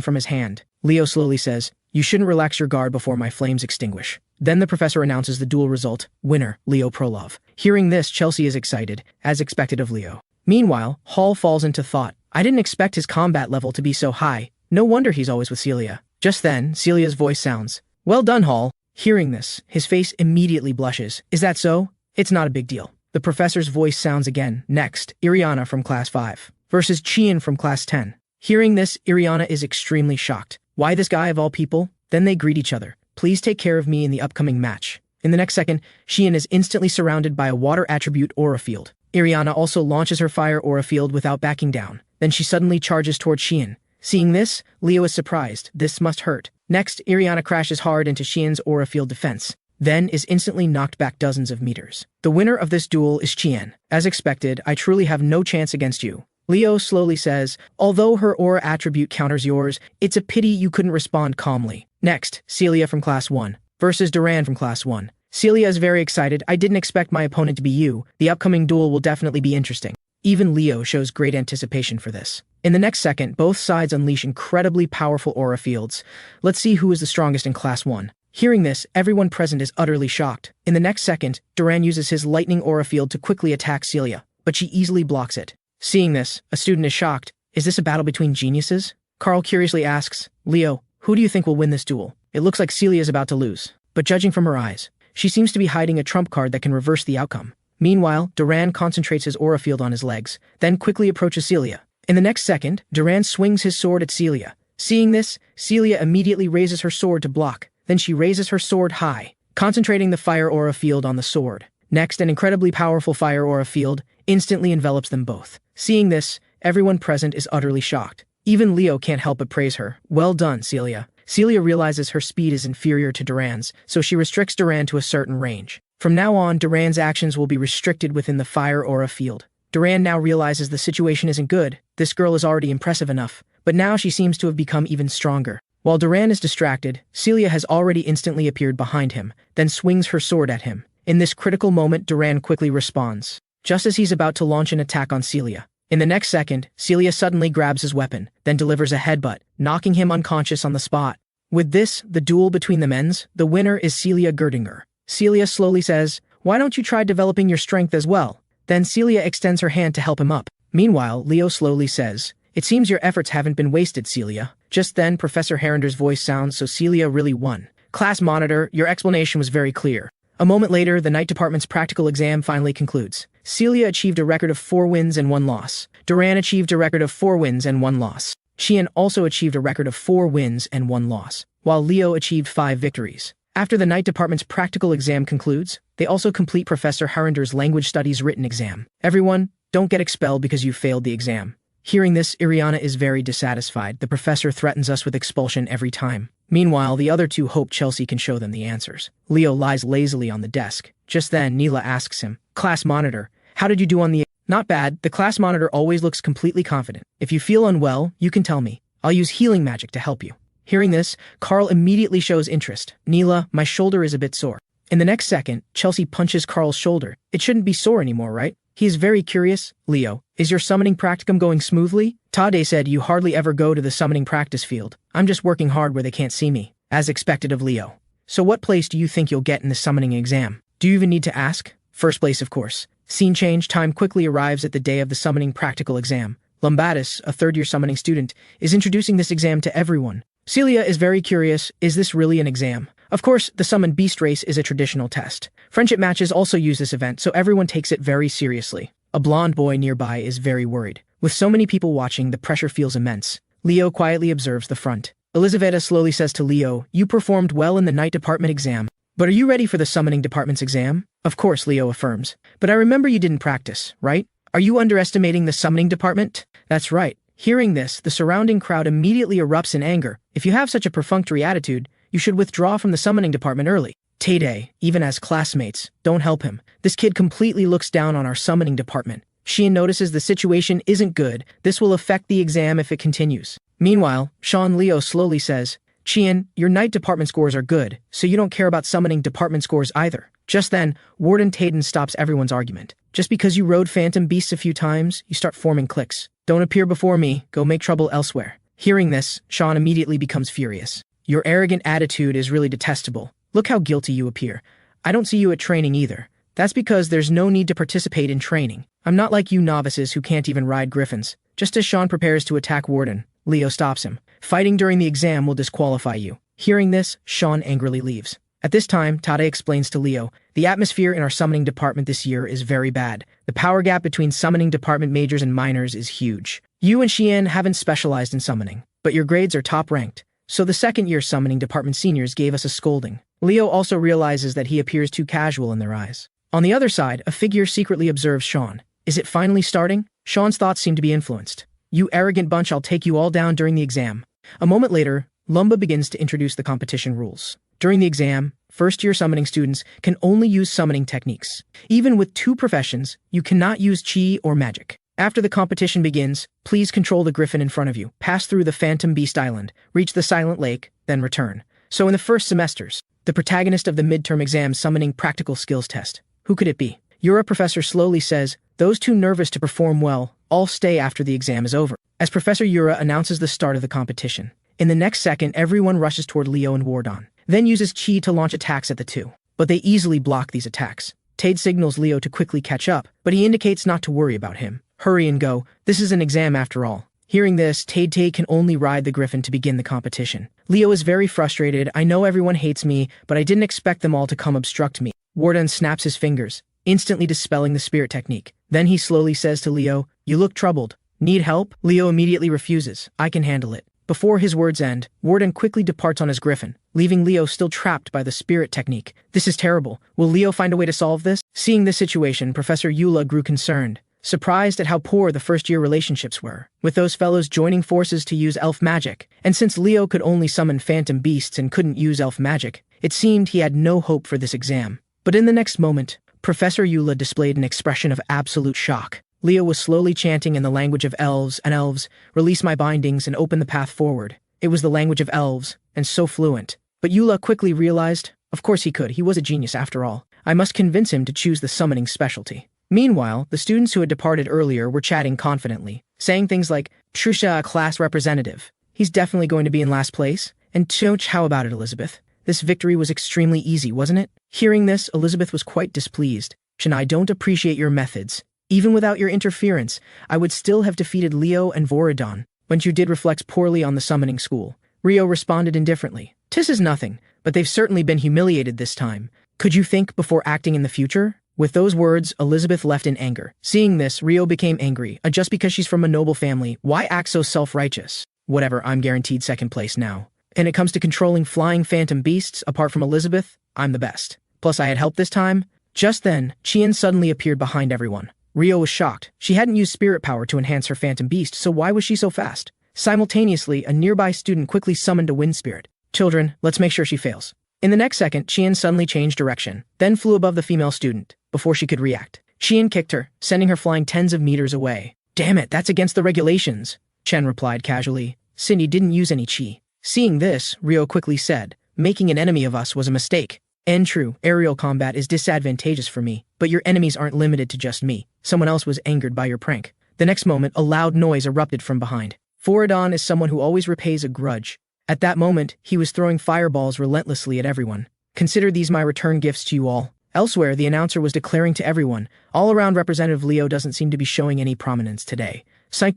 from his hand. Leo slowly says, You shouldn't relax your guard before my flames extinguish. Then the professor announces the duel result, winner, Leo Prolov. Hearing this, Chelsea is excited, as expected of Leo. Meanwhile, Hall falls into thought. I didn't expect his combat level to be so high. No wonder he's always with Celia. Just then, Celia's voice sounds. Well done, Hall. Hearing this, his face immediately blushes. Is that so? It's not a big deal. The professor's voice sounds again. Next, Iriana from Class 5 versus Chian from Class 10. Hearing this, Iriana is extremely shocked. Why this guy of all people? Then they greet each other. Please take care of me in the upcoming match. In the next second, Chian is instantly surrounded by a water attribute aura field. Iriana also launches her fire aura field without backing down. Then she suddenly charges toward Chian. Seeing this, Leo is surprised. This must hurt. Next, Iriana crashes hard into Chian's aura field defense, then is instantly knocked back dozens of meters. The winner of this duel is Chian. As expected, I truly have no chance against you. Leo slowly says, although her aura attribute counters yours, it's a pity you couldn't respond calmly. Next, Celia from Class 1 versus Duran from Class 1. Celia is very excited. I didn't expect my opponent to be you. The upcoming duel will definitely be interesting. Even Leo shows great anticipation for this. In the next second, both sides unleash incredibly powerful aura fields. Let's see who is the strongest in Class 1. Hearing this, everyone present is utterly shocked. In the next second, Duran uses his lightning aura field to quickly attack Celia, but she easily blocks it. Seeing this, a student is shocked. Is this a battle between geniuses? Carl curiously asks, Leo, who do you think will win this duel? It looks like Celia is about to lose, but judging from her eyes, she seems to be hiding a trump card that can reverse the outcome. Meanwhile, Duran concentrates his aura field on his legs, then quickly approaches Celia. In the next second, Duran swings his sword at Celia. Seeing this, Celia immediately raises her sword to block. Then she raises her sword high, concentrating the fire aura field on the sword. Next, an incredibly powerful fire aura field instantly envelops them both. Seeing this, everyone present is utterly shocked. Even Leo can't help but praise her. Well done, Celia. Celia realizes her speed is inferior to Duran's, so she restricts Duran to a certain range. From now on, Duran's actions will be restricted within the fire aura field. Duran now realizes the situation isn't good. This girl is already impressive enough, but now she seems to have become even stronger. While Duran is distracted, Celia has already instantly appeared behind him, then swings her sword at him. In this critical moment, Duran quickly responds, just as he's about to launch an attack on Celia. In the next second, Celia suddenly grabs his weapon, then delivers a headbutt, knocking him unconscious on the spot. With this, the duel between them ends. The winner is Celia Gerdinger. Celia slowly says, why don't you try developing your strength as well? Then Celia extends her hand to help him up. Meanwhile, Leo slowly says, it seems your efforts haven't been wasted, Celia. Just then, Professor Herrender's voice sounds, so Celia really won. Class monitor, your explanation was very clear. A moment later, the night department's practical exam finally concludes. Celia achieved a record of 4 wins and 1 loss. Duran achieved a record of 4 wins and 1 loss. Chian also achieved a record of 4 wins and 1 loss, while Leo achieved 5 victories. After the night department's practical exam concludes, they also complete Professor Herrender's language studies written exam. Everyone, don't get expelled because you failed the exam. Hearing this, Iriana is very dissatisfied. The professor threatens us with expulsion every time. Meanwhile, the other two hope Chelsea can show them the answers. Leo lies lazily on the desk. Just then, Neela asks him, "Class monitor, how did you do on the—" "Not bad. The class monitor always looks completely confident. If you feel unwell, you can tell me. I'll use healing magic to help you." Hearing this, Carl immediately shows interest. "Neela, my shoulder is a bit sore." In the next second, Chelsea punches Carl's shoulder. "It shouldn't be sore anymore, right?" He is very curious. "Leo, is your summoning practicum going smoothly?" Tade said, "You hardly ever go to the summoning practice field. I'm just working hard where they can't see me." As expected of Leo. "So what place do you think you'll get in the summoning exam?" "Do you even need to ask?" "First place, of course." Scene change. Time quickly arrives at the day of the summoning practical exam. Lombatis, a third-year summoning student, is introducing this exam to everyone. Celia is very curious. Is this really an exam? Of course, the summoned beast race is a traditional test. Friendship matches also use this event, so everyone takes it very seriously. A blonde boy nearby is very worried. With so many people watching, the pressure feels immense. Leo quietly observes the front. Elizaveta slowly says to Leo, "You performed well in the night department exam. But are you ready for the summoning department's exam?" "Of course," Leo affirms. "But I remember you didn't practice, right? Are you underestimating the summoning department?" "That's right." Hearing this, the surrounding crowd immediately erupts in anger. "If you have such a perfunctory attitude, you should withdraw from the summoning department early." Tade, even as classmates, don't help him. "This kid completely looks down on our summoning department." Sheehan notices the situation isn't good. This will affect the exam if it continues. Meanwhile, Sean Leo slowly says, "Chian, your night department scores are good, so you don't care about summoning department scores either." Just then, Warden Tayden stops everyone's argument. "Just because you rode phantom beasts a few times, you start forming cliques. Don't appear before me, go make trouble elsewhere." Hearing this, Sean immediately becomes furious. "Your arrogant attitude is really detestable. Look how guilty you appear. I don't see you at training either. That's because there's no need to participate in training. I'm not like you novices who can't even ride griffins." Just as Sean prepares to attack Warden, Leo stops him. "Fighting during the exam will disqualify you." Hearing this, Sean angrily leaves. At this time, Tade explains to Leo, "The atmosphere in our summoning department this year is very bad. The power gap between summoning department majors and minors is huge. You and Xian haven't specialized in summoning, but your grades are top-ranked. So the second-year summoning department seniors gave us a scolding." Leo also realizes that he appears too casual in their eyes. On the other side, a figure secretly observes Sean. Is it finally starting? Sean's thoughts seem to be influenced. "You arrogant bunch, I'll take you all down during the exam." A moment later, Lumba begins to introduce the competition rules. During the exam, first-year summoning students can only use summoning techniques. Even with two professions, you cannot use chi or magic. After the competition begins, please control the griffin in front of you, pass through the Phantom Beast Island, reach the Silent Lake, then return. So in the first semesters, the protagonist of the midterm exam summoning practical skills test. Who could it be? Yura Professor slowly says, "Those too nervous to perform well, all stay after the exam is over." As Professor Yura announces the start of the competition. In the next second, everyone rushes toward Leo and Wardon, then uses chi to launch attacks at the two. But they easily block these attacks. Tade signals Leo to quickly catch up, but he indicates not to worry about him. "Hurry and go. This is an exam after all." Hearing this, Tade can only ride the griffin to begin the competition. Leo is very frustrated. "I know everyone hates me, but I didn't expect them all to come obstruct me." Wardon snaps his fingers, instantly dispelling the spirit technique. Then he slowly says to Leo, "You look troubled. Need help?" Leo immediately refuses. "I can handle it." Before his words end, Warden quickly departs on his griffin, leaving Leo still trapped by the spirit technique. This is terrible. Will Leo find a way to solve this? Seeing this situation, Professor Eula grew concerned, surprised at how poor the first-year relationships were, with those fellows joining forces to use elf magic. And since Leo could only summon phantom beasts and couldn't use elf magic, it seemed he had no hope for this exam. But in the next moment, Professor Eula displayed an expression of absolute shock. Leo was slowly chanting in the language of elves, and elves, "Release my bindings and open the path forward." It was the language of elves, and so fluent. But Eula quickly realized, of course he could, he was a genius after all. I must convince him to choose the summoning specialty. Meanwhile, the students who had departed earlier were chatting confidently, saying things like, "Trusha, a class representative. He's definitely going to be in last place." And Choch, how about it, Elizabeth? This victory was extremely easy, wasn't it? Hearing this, Elizabeth was quite displeased. "Shan, I don't appreciate your methods. Even without your interference, I would still have defeated Leo and Voradon. What you did reflects poorly on the summoning school." Rio responded indifferently. "Tis is nothing, but they've certainly been humiliated this time. Could you think before acting in the future?" With those words, Elizabeth left in anger. Seeing this, Rio became angry. Just because she's from a noble family, why act so self-righteous? Whatever, I'm guaranteed second place now. And it comes to controlling flying phantom beasts, apart from Elizabeth, I'm the best. Plus I had help this time. Just then, Qian suddenly appeared behind everyone. Rio was shocked. She hadn't used spirit power to enhance her phantom beast, so why was she so fast? Simultaneously, a nearby student quickly summoned a wind spirit. Children, let's make sure she fails. In the next second, Qian suddenly changed direction, then flew above the female student. Before she could react, Qian kicked her, sending her flying tens of meters away. Damn it, that's against the regulations, Chen replied casually. Cindy didn't use any chi. Seeing this, Rio quickly said, making an enemy of us was a mistake. And true, aerial combat is disadvantageous for me, but your enemies aren't limited to just me. Someone else was angered by your prank. The next moment, a loud noise erupted from behind. Voradon is someone who always repays a grudge. At that moment, he was throwing fireballs relentlessly at everyone. Consider these my return gifts to you all. Elsewhere, the announcer was declaring to everyone, all-around Representative Leo doesn't seem to be showing any prominence today.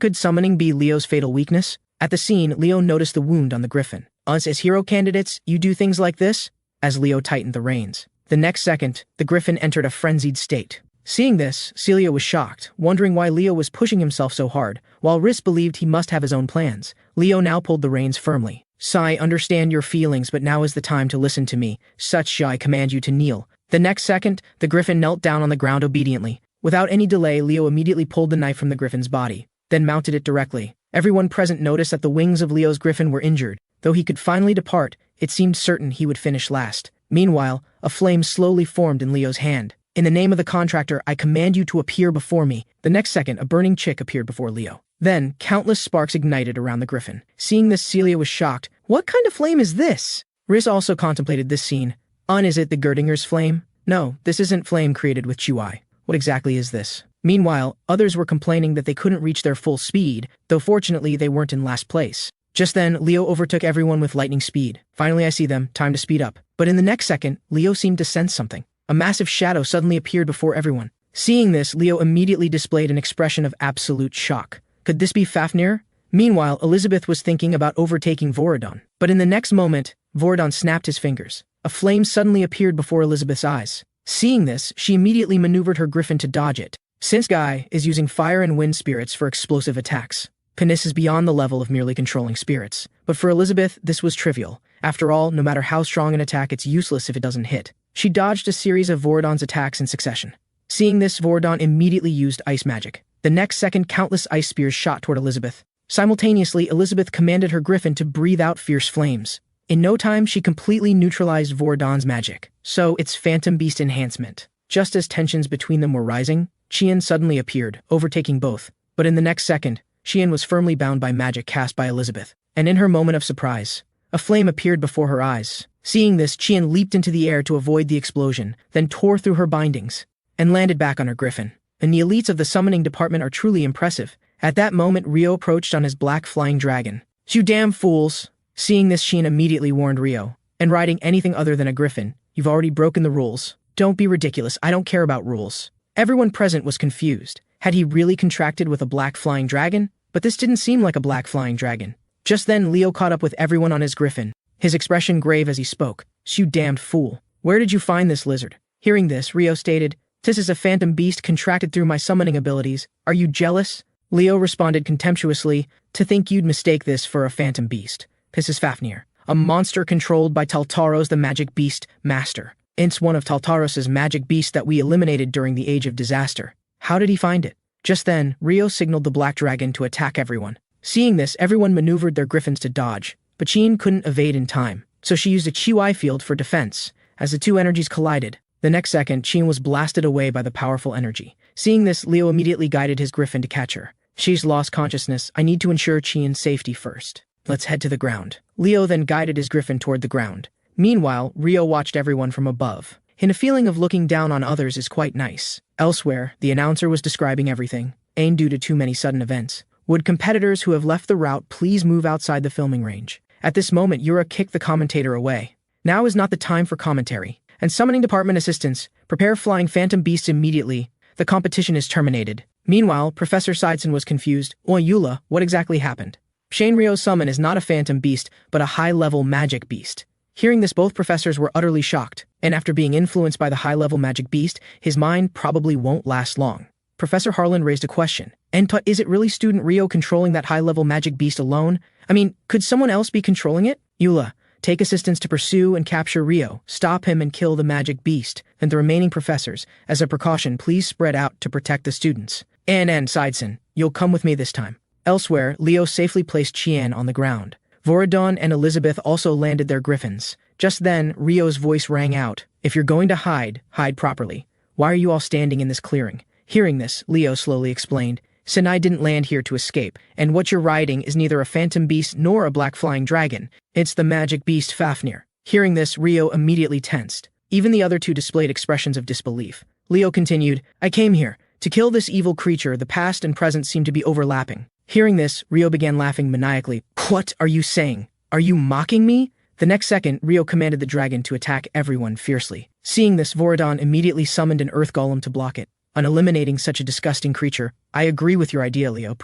Could summoning be Leo's fatal weakness? At the scene, Leo noticed the wound on the griffin. Us as hero candidates, you do things like this? As Leo tightened the reins. The next second, the griffin entered a frenzied state. Seeing this, Celia was shocked, wondering why Leo was pushing himself so hard, while Riss believed he must have his own plans. Leo now pulled the reins firmly. I understand your feelings, but now is the time to listen to me. Such I command you to kneel. The next second, the griffin knelt down on the ground obediently. Without any delay, Leo immediately pulled the knife from the griffin's body, then mounted it directly. Everyone present noticed that the wings of Leo's griffin were injured. Though he could finally depart, it seemed certain he would finish last. Meanwhile, a flame slowly formed in Leo's hand. In the name of the contractor, I command you to appear before me. The next second, a burning chick appeared before Leo. Then, countless sparks ignited around the griffin. Seeing this, Celia was shocked. What kind of flame is this? Riss also contemplated this scene. Is it the Gerdinger's flame? No, this isn't flame created with Chihui. What exactly is this? Meanwhile, others were complaining that they couldn't reach their full speed, though fortunately they weren't in last place. Just then, Leo overtook everyone with lightning speed. Finally, I see them. Time to speed up. But in the next second, Leo seemed to sense something. A massive shadow suddenly appeared before everyone. Seeing this, Leo immediately displayed an expression of absolute shock. Could this be Fafnir? Meanwhile, Elizabeth was thinking about overtaking Voradon. But in the next moment, Voradon snapped his fingers. A flame suddenly appeared before Elizabeth's eyes. Seeing this, she immediately maneuvered her griffin to dodge it. Since Guy is using fire and wind spirits for explosive attacks, Panis is beyond the level of merely controlling spirits. But for Elizabeth, this was trivial. After all, no matter how strong an attack, it's useless if it doesn't hit. She dodged a series of Voradon's attacks in succession. Seeing this, Voradon immediately used ice magic. The next second, countless ice spears shot toward Elizabeth. Simultaneously, Elizabeth commanded her griffin to breathe out fierce flames. In no time, she completely neutralized Voradon's magic. So, it's Phantom Beast enhancement. Just as tensions between them were rising, Qian suddenly appeared, overtaking both. But in the next second, Qian was firmly bound by magic cast by Elizabeth. And in her moment of surprise, a flame appeared before her eyes. Seeing this, Qian leaped into the air to avoid the explosion, then tore through her bindings, and landed back on her griffin. And the elites of the summoning department are truly impressive. At that moment, Rio approached on his black flying dragon. You damn fools! Seeing this, Qian immediately warned Rio. And riding anything other than a griffin, you've already broken the rules. Don't be ridiculous, I don't care about rules. Everyone present was confused. Had he really contracted with a black flying dragon? But this didn't seem like a black flying dragon. Just then, Leo caught up with everyone on his griffin, his expression grave as he spoke. You damned fool. Where did you find this lizard? Hearing this, Rio stated, This is a phantom beast contracted through my summoning abilities. Are you jealous? Leo responded contemptuously, To think you'd mistake this for a phantom beast. This is Fafnir, a monster controlled by Taltaros the magic beast master. It's one of Taltaros's magic beasts that we eliminated during the Age of Disaster. How did he find it? Just then, Rio signaled the black dragon to attack everyone. Seeing this, everyone maneuvered their griffins to dodge, but Qian couldn't evade in time, so she used a Chihui field for defense. As the two energies collided, the next second, Qian was blasted away by the powerful energy. Seeing this, Leo immediately guided his griffin to catch her. She's lost consciousness. I need to ensure Qian's safety first. Let's head to the ground. Leo then guided his griffin toward the ground. Meanwhile, Rio watched everyone from above. And a feeling of looking down on others is quite nice. Elsewhere, the announcer was describing everything, and due to too many sudden events. Would competitors who have left the route please move outside the filming range? At this moment, Yura kicked the commentator away. Now is not the time for commentary. And summoning department assistants, prepare flying phantom beasts immediately. The competition is terminated. Meanwhile, Professor Seidson was confused. Yula, what exactly happened? Shane Rio's summon is not a phantom beast, but a high-level magic beast. Hearing this, both professors were utterly shocked, and after being influenced by the high-level magic beast, his mind probably won't last long. Professor Harlan raised a question. Is it really student Rio controlling that high-level magic beast alone? I mean, could someone else be controlling it? Yula, Take assistance to pursue and capture Rio, stop him and kill the magic beast, and the remaining professors. As a precaution, please spread out to protect the students. And Sideson, you'll come with me this time. Elsewhere, Leo safely placed Qian on the ground. Voradon and Elizabeth also landed their griffins. Just then, Rio's voice rang out. If you're going to hide, hide properly. Why are you all standing in this clearing? Hearing this, Leo slowly explained. Sinai didn't land here to escape, and what you're riding is neither a phantom beast nor a black flying dragon. It's the magic beast Fafnir. Hearing this, Rio immediately tensed. Even the other two displayed expressions of disbelief. Leo continued, I came here to kill this evil creature. The past and present seem to be overlapping. Hearing this, Rio began laughing maniacally. What are you saying? Are you mocking me? The next second, Rio commanded the dragon to attack everyone fiercely. Seeing this, Voradon immediately summoned an earth golem to block it. On eliminating such a disgusting creature, I agree with your idea, Leo.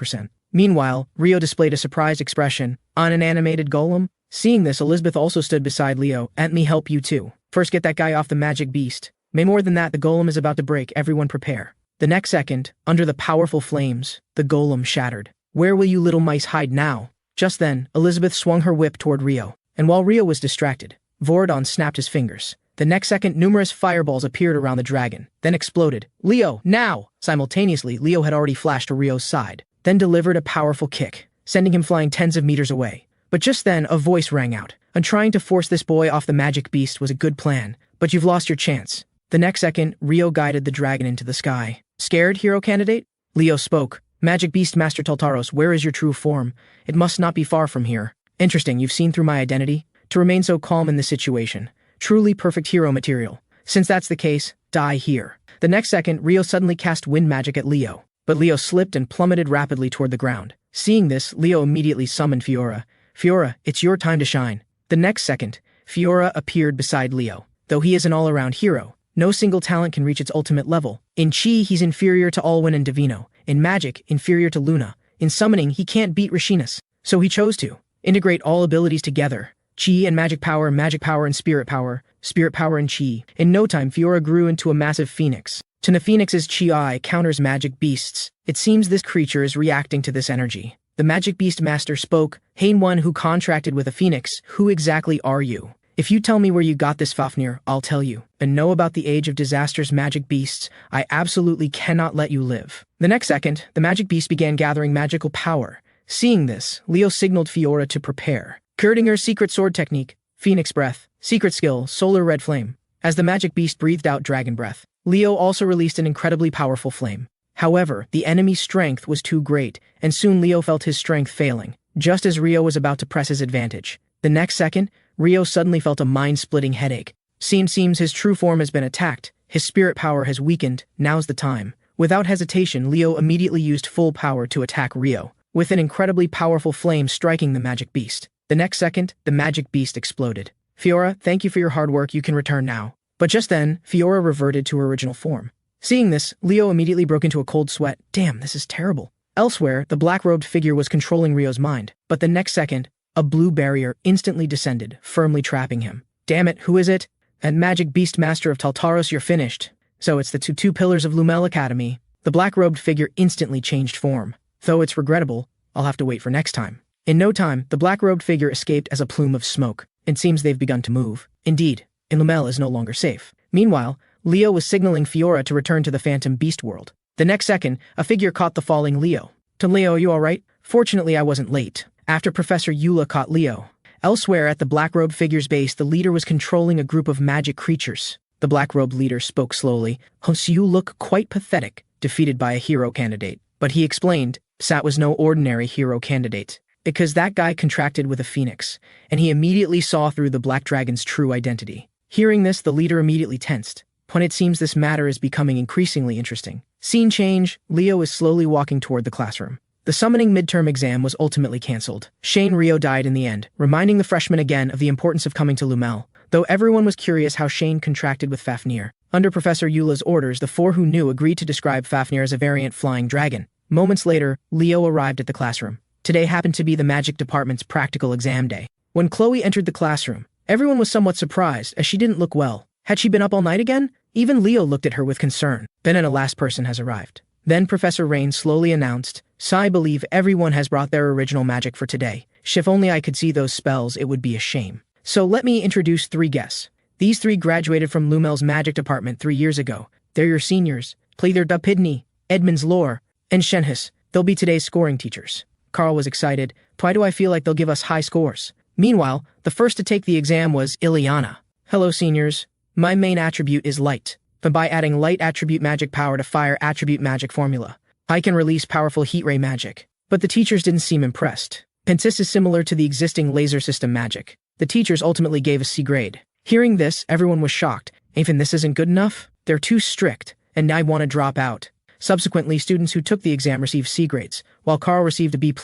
Meanwhile, Rio displayed a surprised expression on an animated golem. Seeing this, Elizabeth also stood beside Leo. Let me help you too. First get that guy off the magic beast. May more than that, the golem is about to break. Everyone prepare. The next second, under the powerful flames, the golem shattered. Where will you little mice hide now? Just then, Elizabeth swung her whip toward Rio, and while Rio was distracted, Voradon snapped his fingers. The next second, numerous fireballs appeared around the dragon, then exploded. Leo, now! Simultaneously, Leo had already flashed to Rio's side, then delivered a powerful kick, sending him flying tens of meters away. But just then, a voice rang out. And trying to force this boy off the magic beast was a good plan, but you've lost your chance. The next second, Rio guided the dragon into the sky. Scared, hero candidate? Leo spoke. Magic Beast Master Taltaros, where is your true form? It must not be far from here. Interesting, you've seen through my identity? To remain so calm in this situation. Truly perfect hero material. Since that's the case, die here. The next second, Rio suddenly cast wind magic at Leo. But Leo slipped and plummeted rapidly toward the ground. Seeing this, Leo immediately summoned Fiora. Fiora, it's your time to shine. The next second, Fiora appeared beside Leo. Though he is an all-around hero, no single talent can reach its ultimate level. In Chi, he's inferior to Alwyn and Divino. In magic, inferior to Luna. In summoning, he can't beat Rashinus. So he chose to integrate all abilities together. Chi and magic power and spirit power and Chi. In no time, Fiora grew into a massive phoenix. To the phoenix's Chi counters magic beasts. It seems this creature is reacting to this energy. The magic beast master spoke. Hey, one who contracted with a phoenix, who exactly are you? If you tell me where you got this Fafnir, I'll tell you. And know about the age of disaster's magic beasts, I absolutely cannot let you live. The next second, the magic beast began gathering magical power. Seeing this, Leo signaled Fiora to prepare. Kurtinger's secret sword technique, Phoenix Breath, secret skill, Solar Red Flame. As the magic beast breathed out dragon breath, Leo also released an incredibly powerful flame. However, the enemy's strength was too great, and soon Leo felt his strength failing, just as Rio was about to press his advantage. The next second, Rio suddenly felt a mind-splitting headache. Seems his true form has been attacked. His spirit power has weakened. Now's the time. Without hesitation, Leo immediately used full power to attack Rio, with an incredibly powerful flame striking the magic beast. The next second, the magic beast exploded. Fiora, thank you for your hard work. You can return now. But just then, Fiora reverted to her original form. Seeing this, Leo immediately broke into a cold sweat. Damn, this is terrible. Elsewhere, the black-robed figure was controlling Rio's mind. But the next second, a blue barrier instantly descended, firmly trapping him. Damn it, who is it? And Magic Beast Master of Taltaros, you're finished. So it's the two pillars of Lumel Academy. The black-robed figure instantly changed form. Though it's regrettable, I'll have to wait for next time. In no time, the black-robed figure escaped as a plume of smoke. It seems they've begun to move. Indeed, Lumel is no longer safe. Meanwhile, Leo was signaling Fiora to return to the Phantom Beast world. The next second, a figure caught the falling Leo. To Leo, you alright? Fortunately, I wasn't late. After Professor Eula caught Leo. Elsewhere at the black-robed figure's base, the leader was controlling a group of magic creatures. The black-robed leader spoke slowly. You look quite pathetic, defeated by a hero candidate. But he explained, Sat was no ordinary hero candidate. Because that guy contracted with a phoenix, and he immediately saw through the black dragon's true identity. Hearing this, the leader immediately tensed. When it seems this matter is becoming increasingly interesting. Scene change, Leo is slowly walking toward the classroom. The summoning midterm exam was ultimately cancelled. Shane Rio died in the end, reminding the freshmen again of the importance of coming to Lumel. Though everyone was curious how Shane contracted with Fafnir. Under Professor Eula's orders, the four who knew agreed to describe Fafnir as a variant flying dragon. Moments later, Leo arrived at the classroom. Today happened to be the magic department's practical exam day. When Chloe entered the classroom, everyone was somewhat surprised as she didn't look well. Had she been up all night again? Even Leo looked at her with concern. Then a last person has arrived. Then Professor Rain slowly announced, I believe everyone has brought their original magic for today. If only I could see those spells, it would be a shame. So let me introduce 3 guests. These 3 graduated from Lumel's magic department 3 years ago. They're your seniors. Pleather Dupidney, Edmund's Lore, and Shenhus. They'll be today's scoring teachers. Carl was excited. Why do I feel like they'll give us high scores? Meanwhile, the first to take the exam was Ileana. Hello, seniors. My main attribute is light, but by adding light attribute magic power to fire attribute magic formula, I can release powerful heat ray magic. But the teachers didn't seem impressed. This is similar to the existing laser system magic. The teachers ultimately gave a C grade. Hearing this, everyone was shocked. Even this isn't good enough? They're too strict, and I want to drop out. Subsequently, students who took the exam received C grades, while Carl received a B+,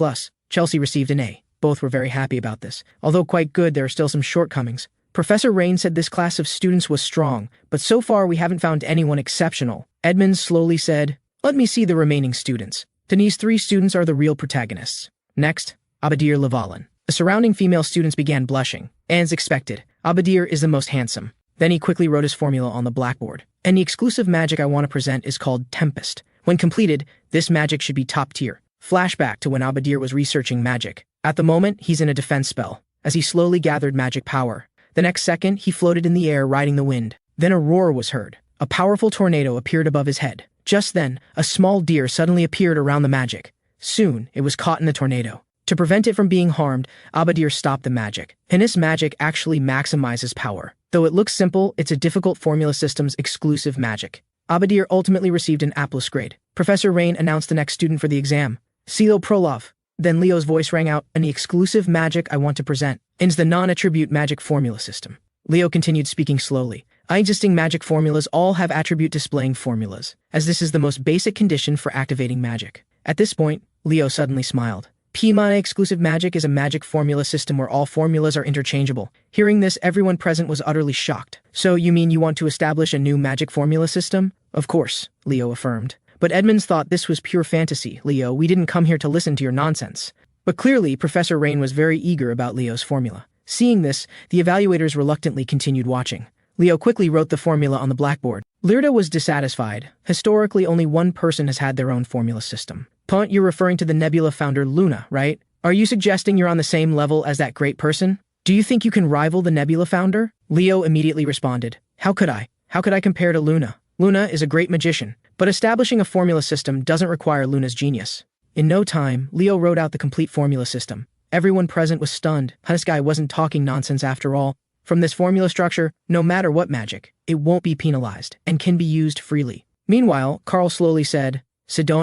Chelsea received an A. Both were very happy about this. Although quite good, there are still some shortcomings. Professor Rain said this class of students was strong, but so far we haven't found anyone exceptional. Edmund slowly said, "Let me see the remaining students." Denise 3 students are the real protagonists. Next, Abadir Lavalin. The surrounding female students began blushing. As expected, Abadir is the most handsome. Then he quickly wrote his formula on the blackboard. And the exclusive magic I want to present is called Tempest. When completed, this magic should be top tier. Flashback to when Abadir was researching magic. At the moment, he's in a defense spell, as he slowly gathered magic power. The next second, he floated in the air riding the wind. Then a roar was heard. A powerful tornado appeared above his head. Just then, a small deer suddenly appeared around the magic. Soon, it was caught in the tornado. To prevent it from being harmed, Abadir stopped the magic. And this magic actually maximizes power. Though it looks simple, it's a difficult formula system's exclusive magic. Abadir ultimately received an A+ grade. Professor Rain announced the next student for the exam. Silo Prolov. Then Leo's voice rang out, and the exclusive magic I want to present is the non-attribute magic formula system. Leo continued speaking slowly. Existing magic formulas all have attribute displaying formulas, as this is the most basic condition for activating magic. At this point, Leo suddenly smiled. My exclusive magic is a magic formula system where all formulas are interchangeable. Hearing this, everyone present was utterly shocked. So you mean you want to establish a new magic formula system? Of course, Leo affirmed. But Edmonds thought this was pure fantasy. Leo, we didn't come here to listen to your nonsense. But clearly, Professor Rain was very eager about Leo's formula. Seeing this, the evaluators reluctantly continued watching. Leo quickly wrote the formula on the blackboard. Lirda was dissatisfied. Historically, only one person has had their own formula system. Punt, you're referring to the Nebula founder Luna, right? Are you suggesting you're on the same level as that great person? Do you think you can rival the Nebula founder? Leo immediately responded. How could I? How could I compare to Luna? Luna is a great magician, but establishing a formula system doesn't require Luna's genius. In no time, Leo wrote out the complete formula system. Everyone present was stunned. This guy wasn't talking nonsense after all. From this formula structure, no matter what magic, it won't be penalized and can be used freely. Meanwhile, Carl slowly said,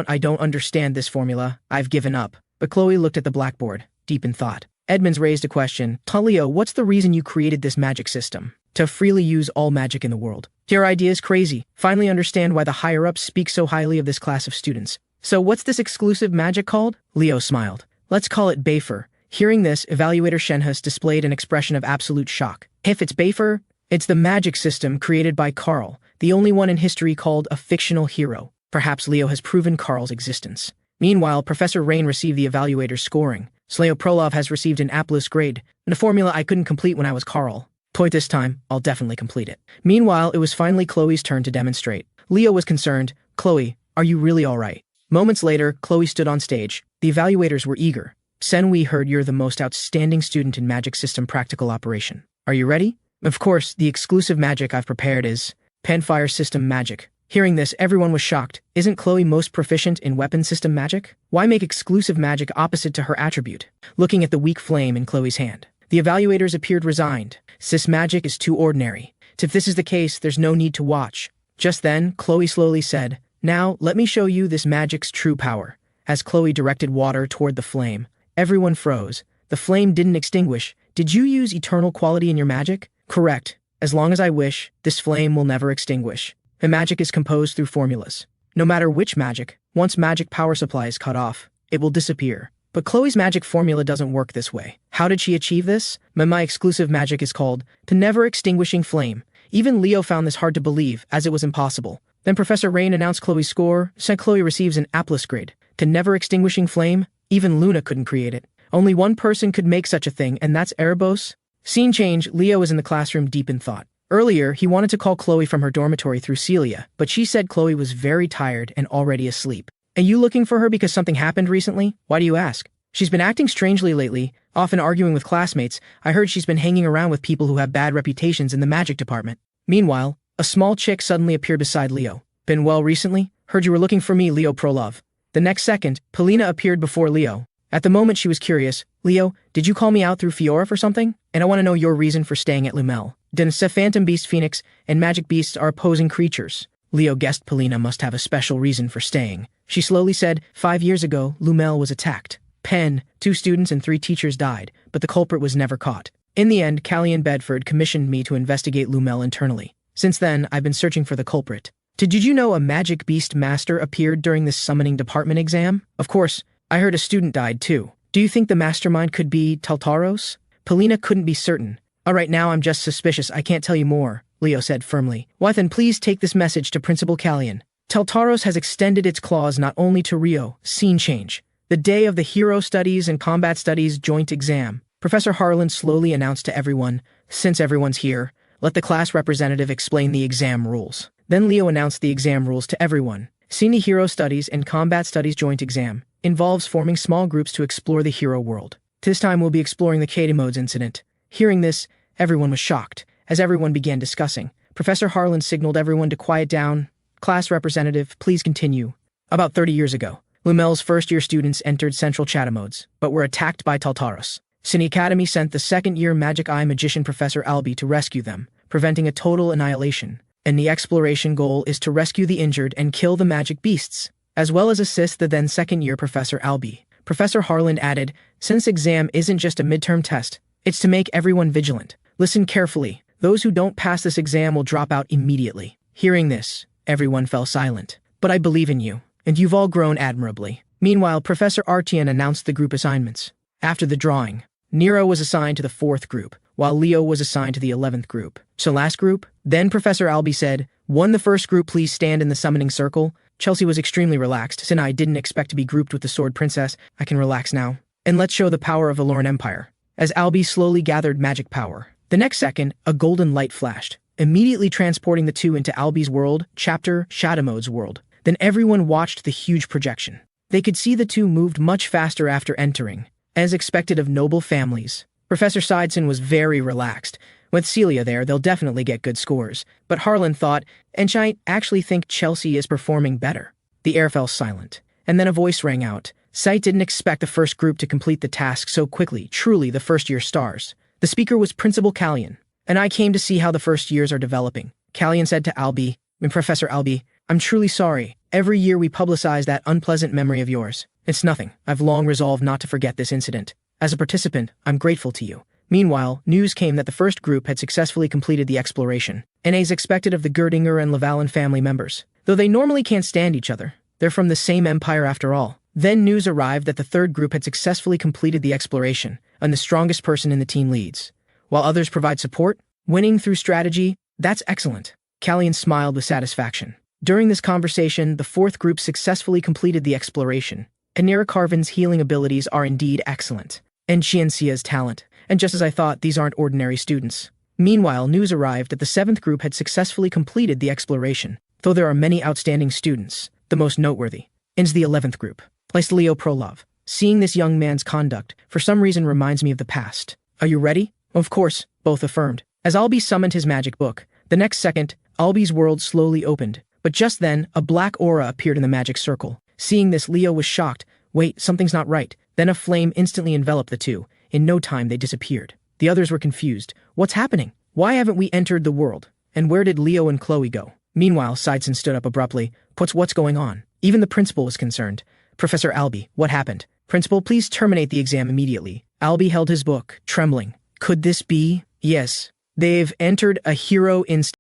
I don't understand this formula. I've given up. But Chloe looked at the blackboard, deep in thought. Edmonds raised a question. Leo, what's the reason you created this magic system? To freely use all magic in the world. Your idea is crazy. Finally understand why the higher-ups speak so highly of this class of students. So what's this exclusive magic called? Leo smiled. Let's call it Bayfer. Hearing this, evaluator Shenhus displayed an expression of absolute shock. If it's Bayfer, it's the magic system created by Carl, the only one in history called a fictional hero. Perhaps Leo has proven Carl's existence. Meanwhile, Professor Rain received the evaluator's scoring. Sleo Prolov has received an A+ grade, and a formula I couldn't complete when I was Carl. This time, I'll definitely complete it. Meanwhile, it was finally Chloe's turn to demonstrate. Leo was concerned. Chloe, are you really all right? Moments later, Chloe stood on stage. The evaluators were eager. Sen, we heard you're the most outstanding student in magic system practical operation. Are you ready? Of course, the exclusive magic I've prepared is Panfire System Magic. Hearing this, everyone was shocked. Isn't Chloe most proficient in weapon system magic? Why make exclusive magic opposite to her attribute? Looking at the weak flame in Chloe's hand, the evaluators appeared resigned. Cis magic is too ordinary. If this is the case, there's no need to watch. Just then, Chloe slowly said, Now, let me show you this magic's true power. As Chloe directed water toward the flame, everyone froze. The flame didn't extinguish. Did you use eternal quality in your magic? Correct. As long as I wish, this flame will never extinguish. The magic is composed through formulas. No matter which magic, once magic power supply is cut off, it will disappear. But Chloe's magic formula doesn't work this way. How did she achieve this? My exclusive magic is called the Never Extinguishing Flame. Even Leo found this hard to believe, as it was impossible. Then Professor Rain announced Chloe's score, said Chloe receives an A+ grade. The Never Extinguishing Flame? Even Luna couldn't create it. Only one person could make such a thing, and that's Erebos. Scene change, Leo was in the classroom deep in thought. Earlier, he wanted to call Chloe from her dormitory through Celia, but she said Chloe was very tired and already asleep. Are you looking for her because something happened recently? Why do you ask? She's been acting strangely lately, often arguing with classmates. I heard she's been hanging around with people who have bad reputations in the magic department. Meanwhile, a small chick suddenly appeared beside Leo. Been well recently? Heard you were looking for me, Leo Prolov. The next second, Polina appeared before Leo. At the moment she was curious. Leo, did you call me out through Fiora for something? And I want to know your reason for staying at Lumel. Dense Phantom Beast Phoenix and Magic Beasts are opposing creatures. Leo guessed Polina must have a special reason for staying. She slowly said, 5 years ago, Lumel was attacked. 2 students and 3 teachers died, but the culprit was never caught. In the end, Callie and Bedford commissioned me to investigate Lumel internally. Since then, I've been searching for the culprit. Did you know a Magic Beast Master appeared during this summoning department exam? Of course, I heard a student died too. Do you think the mastermind could be Taltaros? Polina couldn't be certain. Alright, now I'm just suspicious, I can't tell you more, Leo said firmly. Why then please take this message to Principal Callian. Taltaros has extended its claws not only to Rio, scene change. The day of the Hero Studies and Combat Studies joint exam. Professor Harlan slowly announced to everyone, since everyone's here, let the class representative explain the exam rules. Then Leo announced the exam rules to everyone. Senior Hero Studies and Combat Studies joint exam involves forming small groups to explore the hero world. This time we'll be exploring the Katie Modes incident. Hearing this, everyone was shocked. As everyone began discussing, Professor Harlan signaled everyone to quiet down. Class representative, please continue. About 30 years ago, Lumel's first-year students entered Central Modes, but were attacked by Taltaros. Cine Academy sent the second-year Magic Eye magician Professor Albie to rescue them, preventing a total annihilation. And the exploration goal is to rescue the injured and kill the magic beasts, as well as assist the then second-year Professor Albie. Professor Harlan added, since exam isn't just a midterm test, it's to make everyone vigilant. Listen carefully. Those who don't pass this exam will drop out immediately. Hearing this, everyone fell silent. But I believe in you, and you've all grown admirably. Meanwhile, Professor Artian announced the group assignments. After the drawing, Nero was assigned to the 4th group, while Leo was assigned to the 11th group. So last group? Then Professor Albie said, 1. The first group please stand in the summoning circle. Chelsea was extremely relaxed, since I didn't expect to be grouped with the Sword Princess. I can relax now. And let's show the power of the Lauren Empire. As Albie slowly gathered magic power. The next second, a golden light flashed, immediately transporting the two into Albie's world, chapter Shadow Mode's world. Then everyone watched the huge projection. They could see the two moved much faster after entering, as expected of noble families. Professor Sideson was very relaxed. With Celia there, they'll definitely get good scores. But Harlan thought, and I actually think Chelsea is performing better. The air fell silent, and then a voice rang out. Sight didn't expect the first group to complete the task so quickly, truly the first-year stars. The speaker was Principal Callian, and I came to see how the first years are developing. Callian said to Albie, and Professor Albie, I'm truly sorry. Every year we publicize that unpleasant memory of yours. It's nothing. I've long resolved not to forget this incident. As a participant, I'm grateful to you. Meanwhile, news came that the first group had successfully completed the exploration, and as expected of the Gerdinger and Lavalin family members. Though they normally can't stand each other, they're from the same empire after all. Then news arrived that the third group had successfully completed the exploration, and the strongest person in the team leads. While others provide support, winning through strategy, that's excellent. Callian smiled with satisfaction. During this conversation, the 4th group successfully completed the exploration. Anira Carvin's healing abilities are indeed excellent. And Xianxia's talent. And just as I thought, these aren't ordinary students. Meanwhile, news arrived that the 7th group had successfully completed the exploration. Though there are many outstanding students, the most noteworthy is the 11th group, placed Leo Prolov. Seeing this young man's conduct, for some reason reminds me of the past. Are you ready? Of course, both affirmed. As Albie summoned his magic book, the next second, Albie's world slowly opened. But just then, a black aura appeared in the magic circle. Seeing this, Leo was shocked. Wait, something's not right. Then a flame instantly enveloped the two. In no time, they disappeared. The others were confused. What's happening? Why haven't we entered the world? And where did Leo and Chloe go? Meanwhile, Sideson stood up abruptly. What's going on? Even the principal was concerned. Professor Albie, what happened? Principal, please terminate the exam immediately. Albie held his book, trembling. Could this be? Yes. They've entered a hero instance.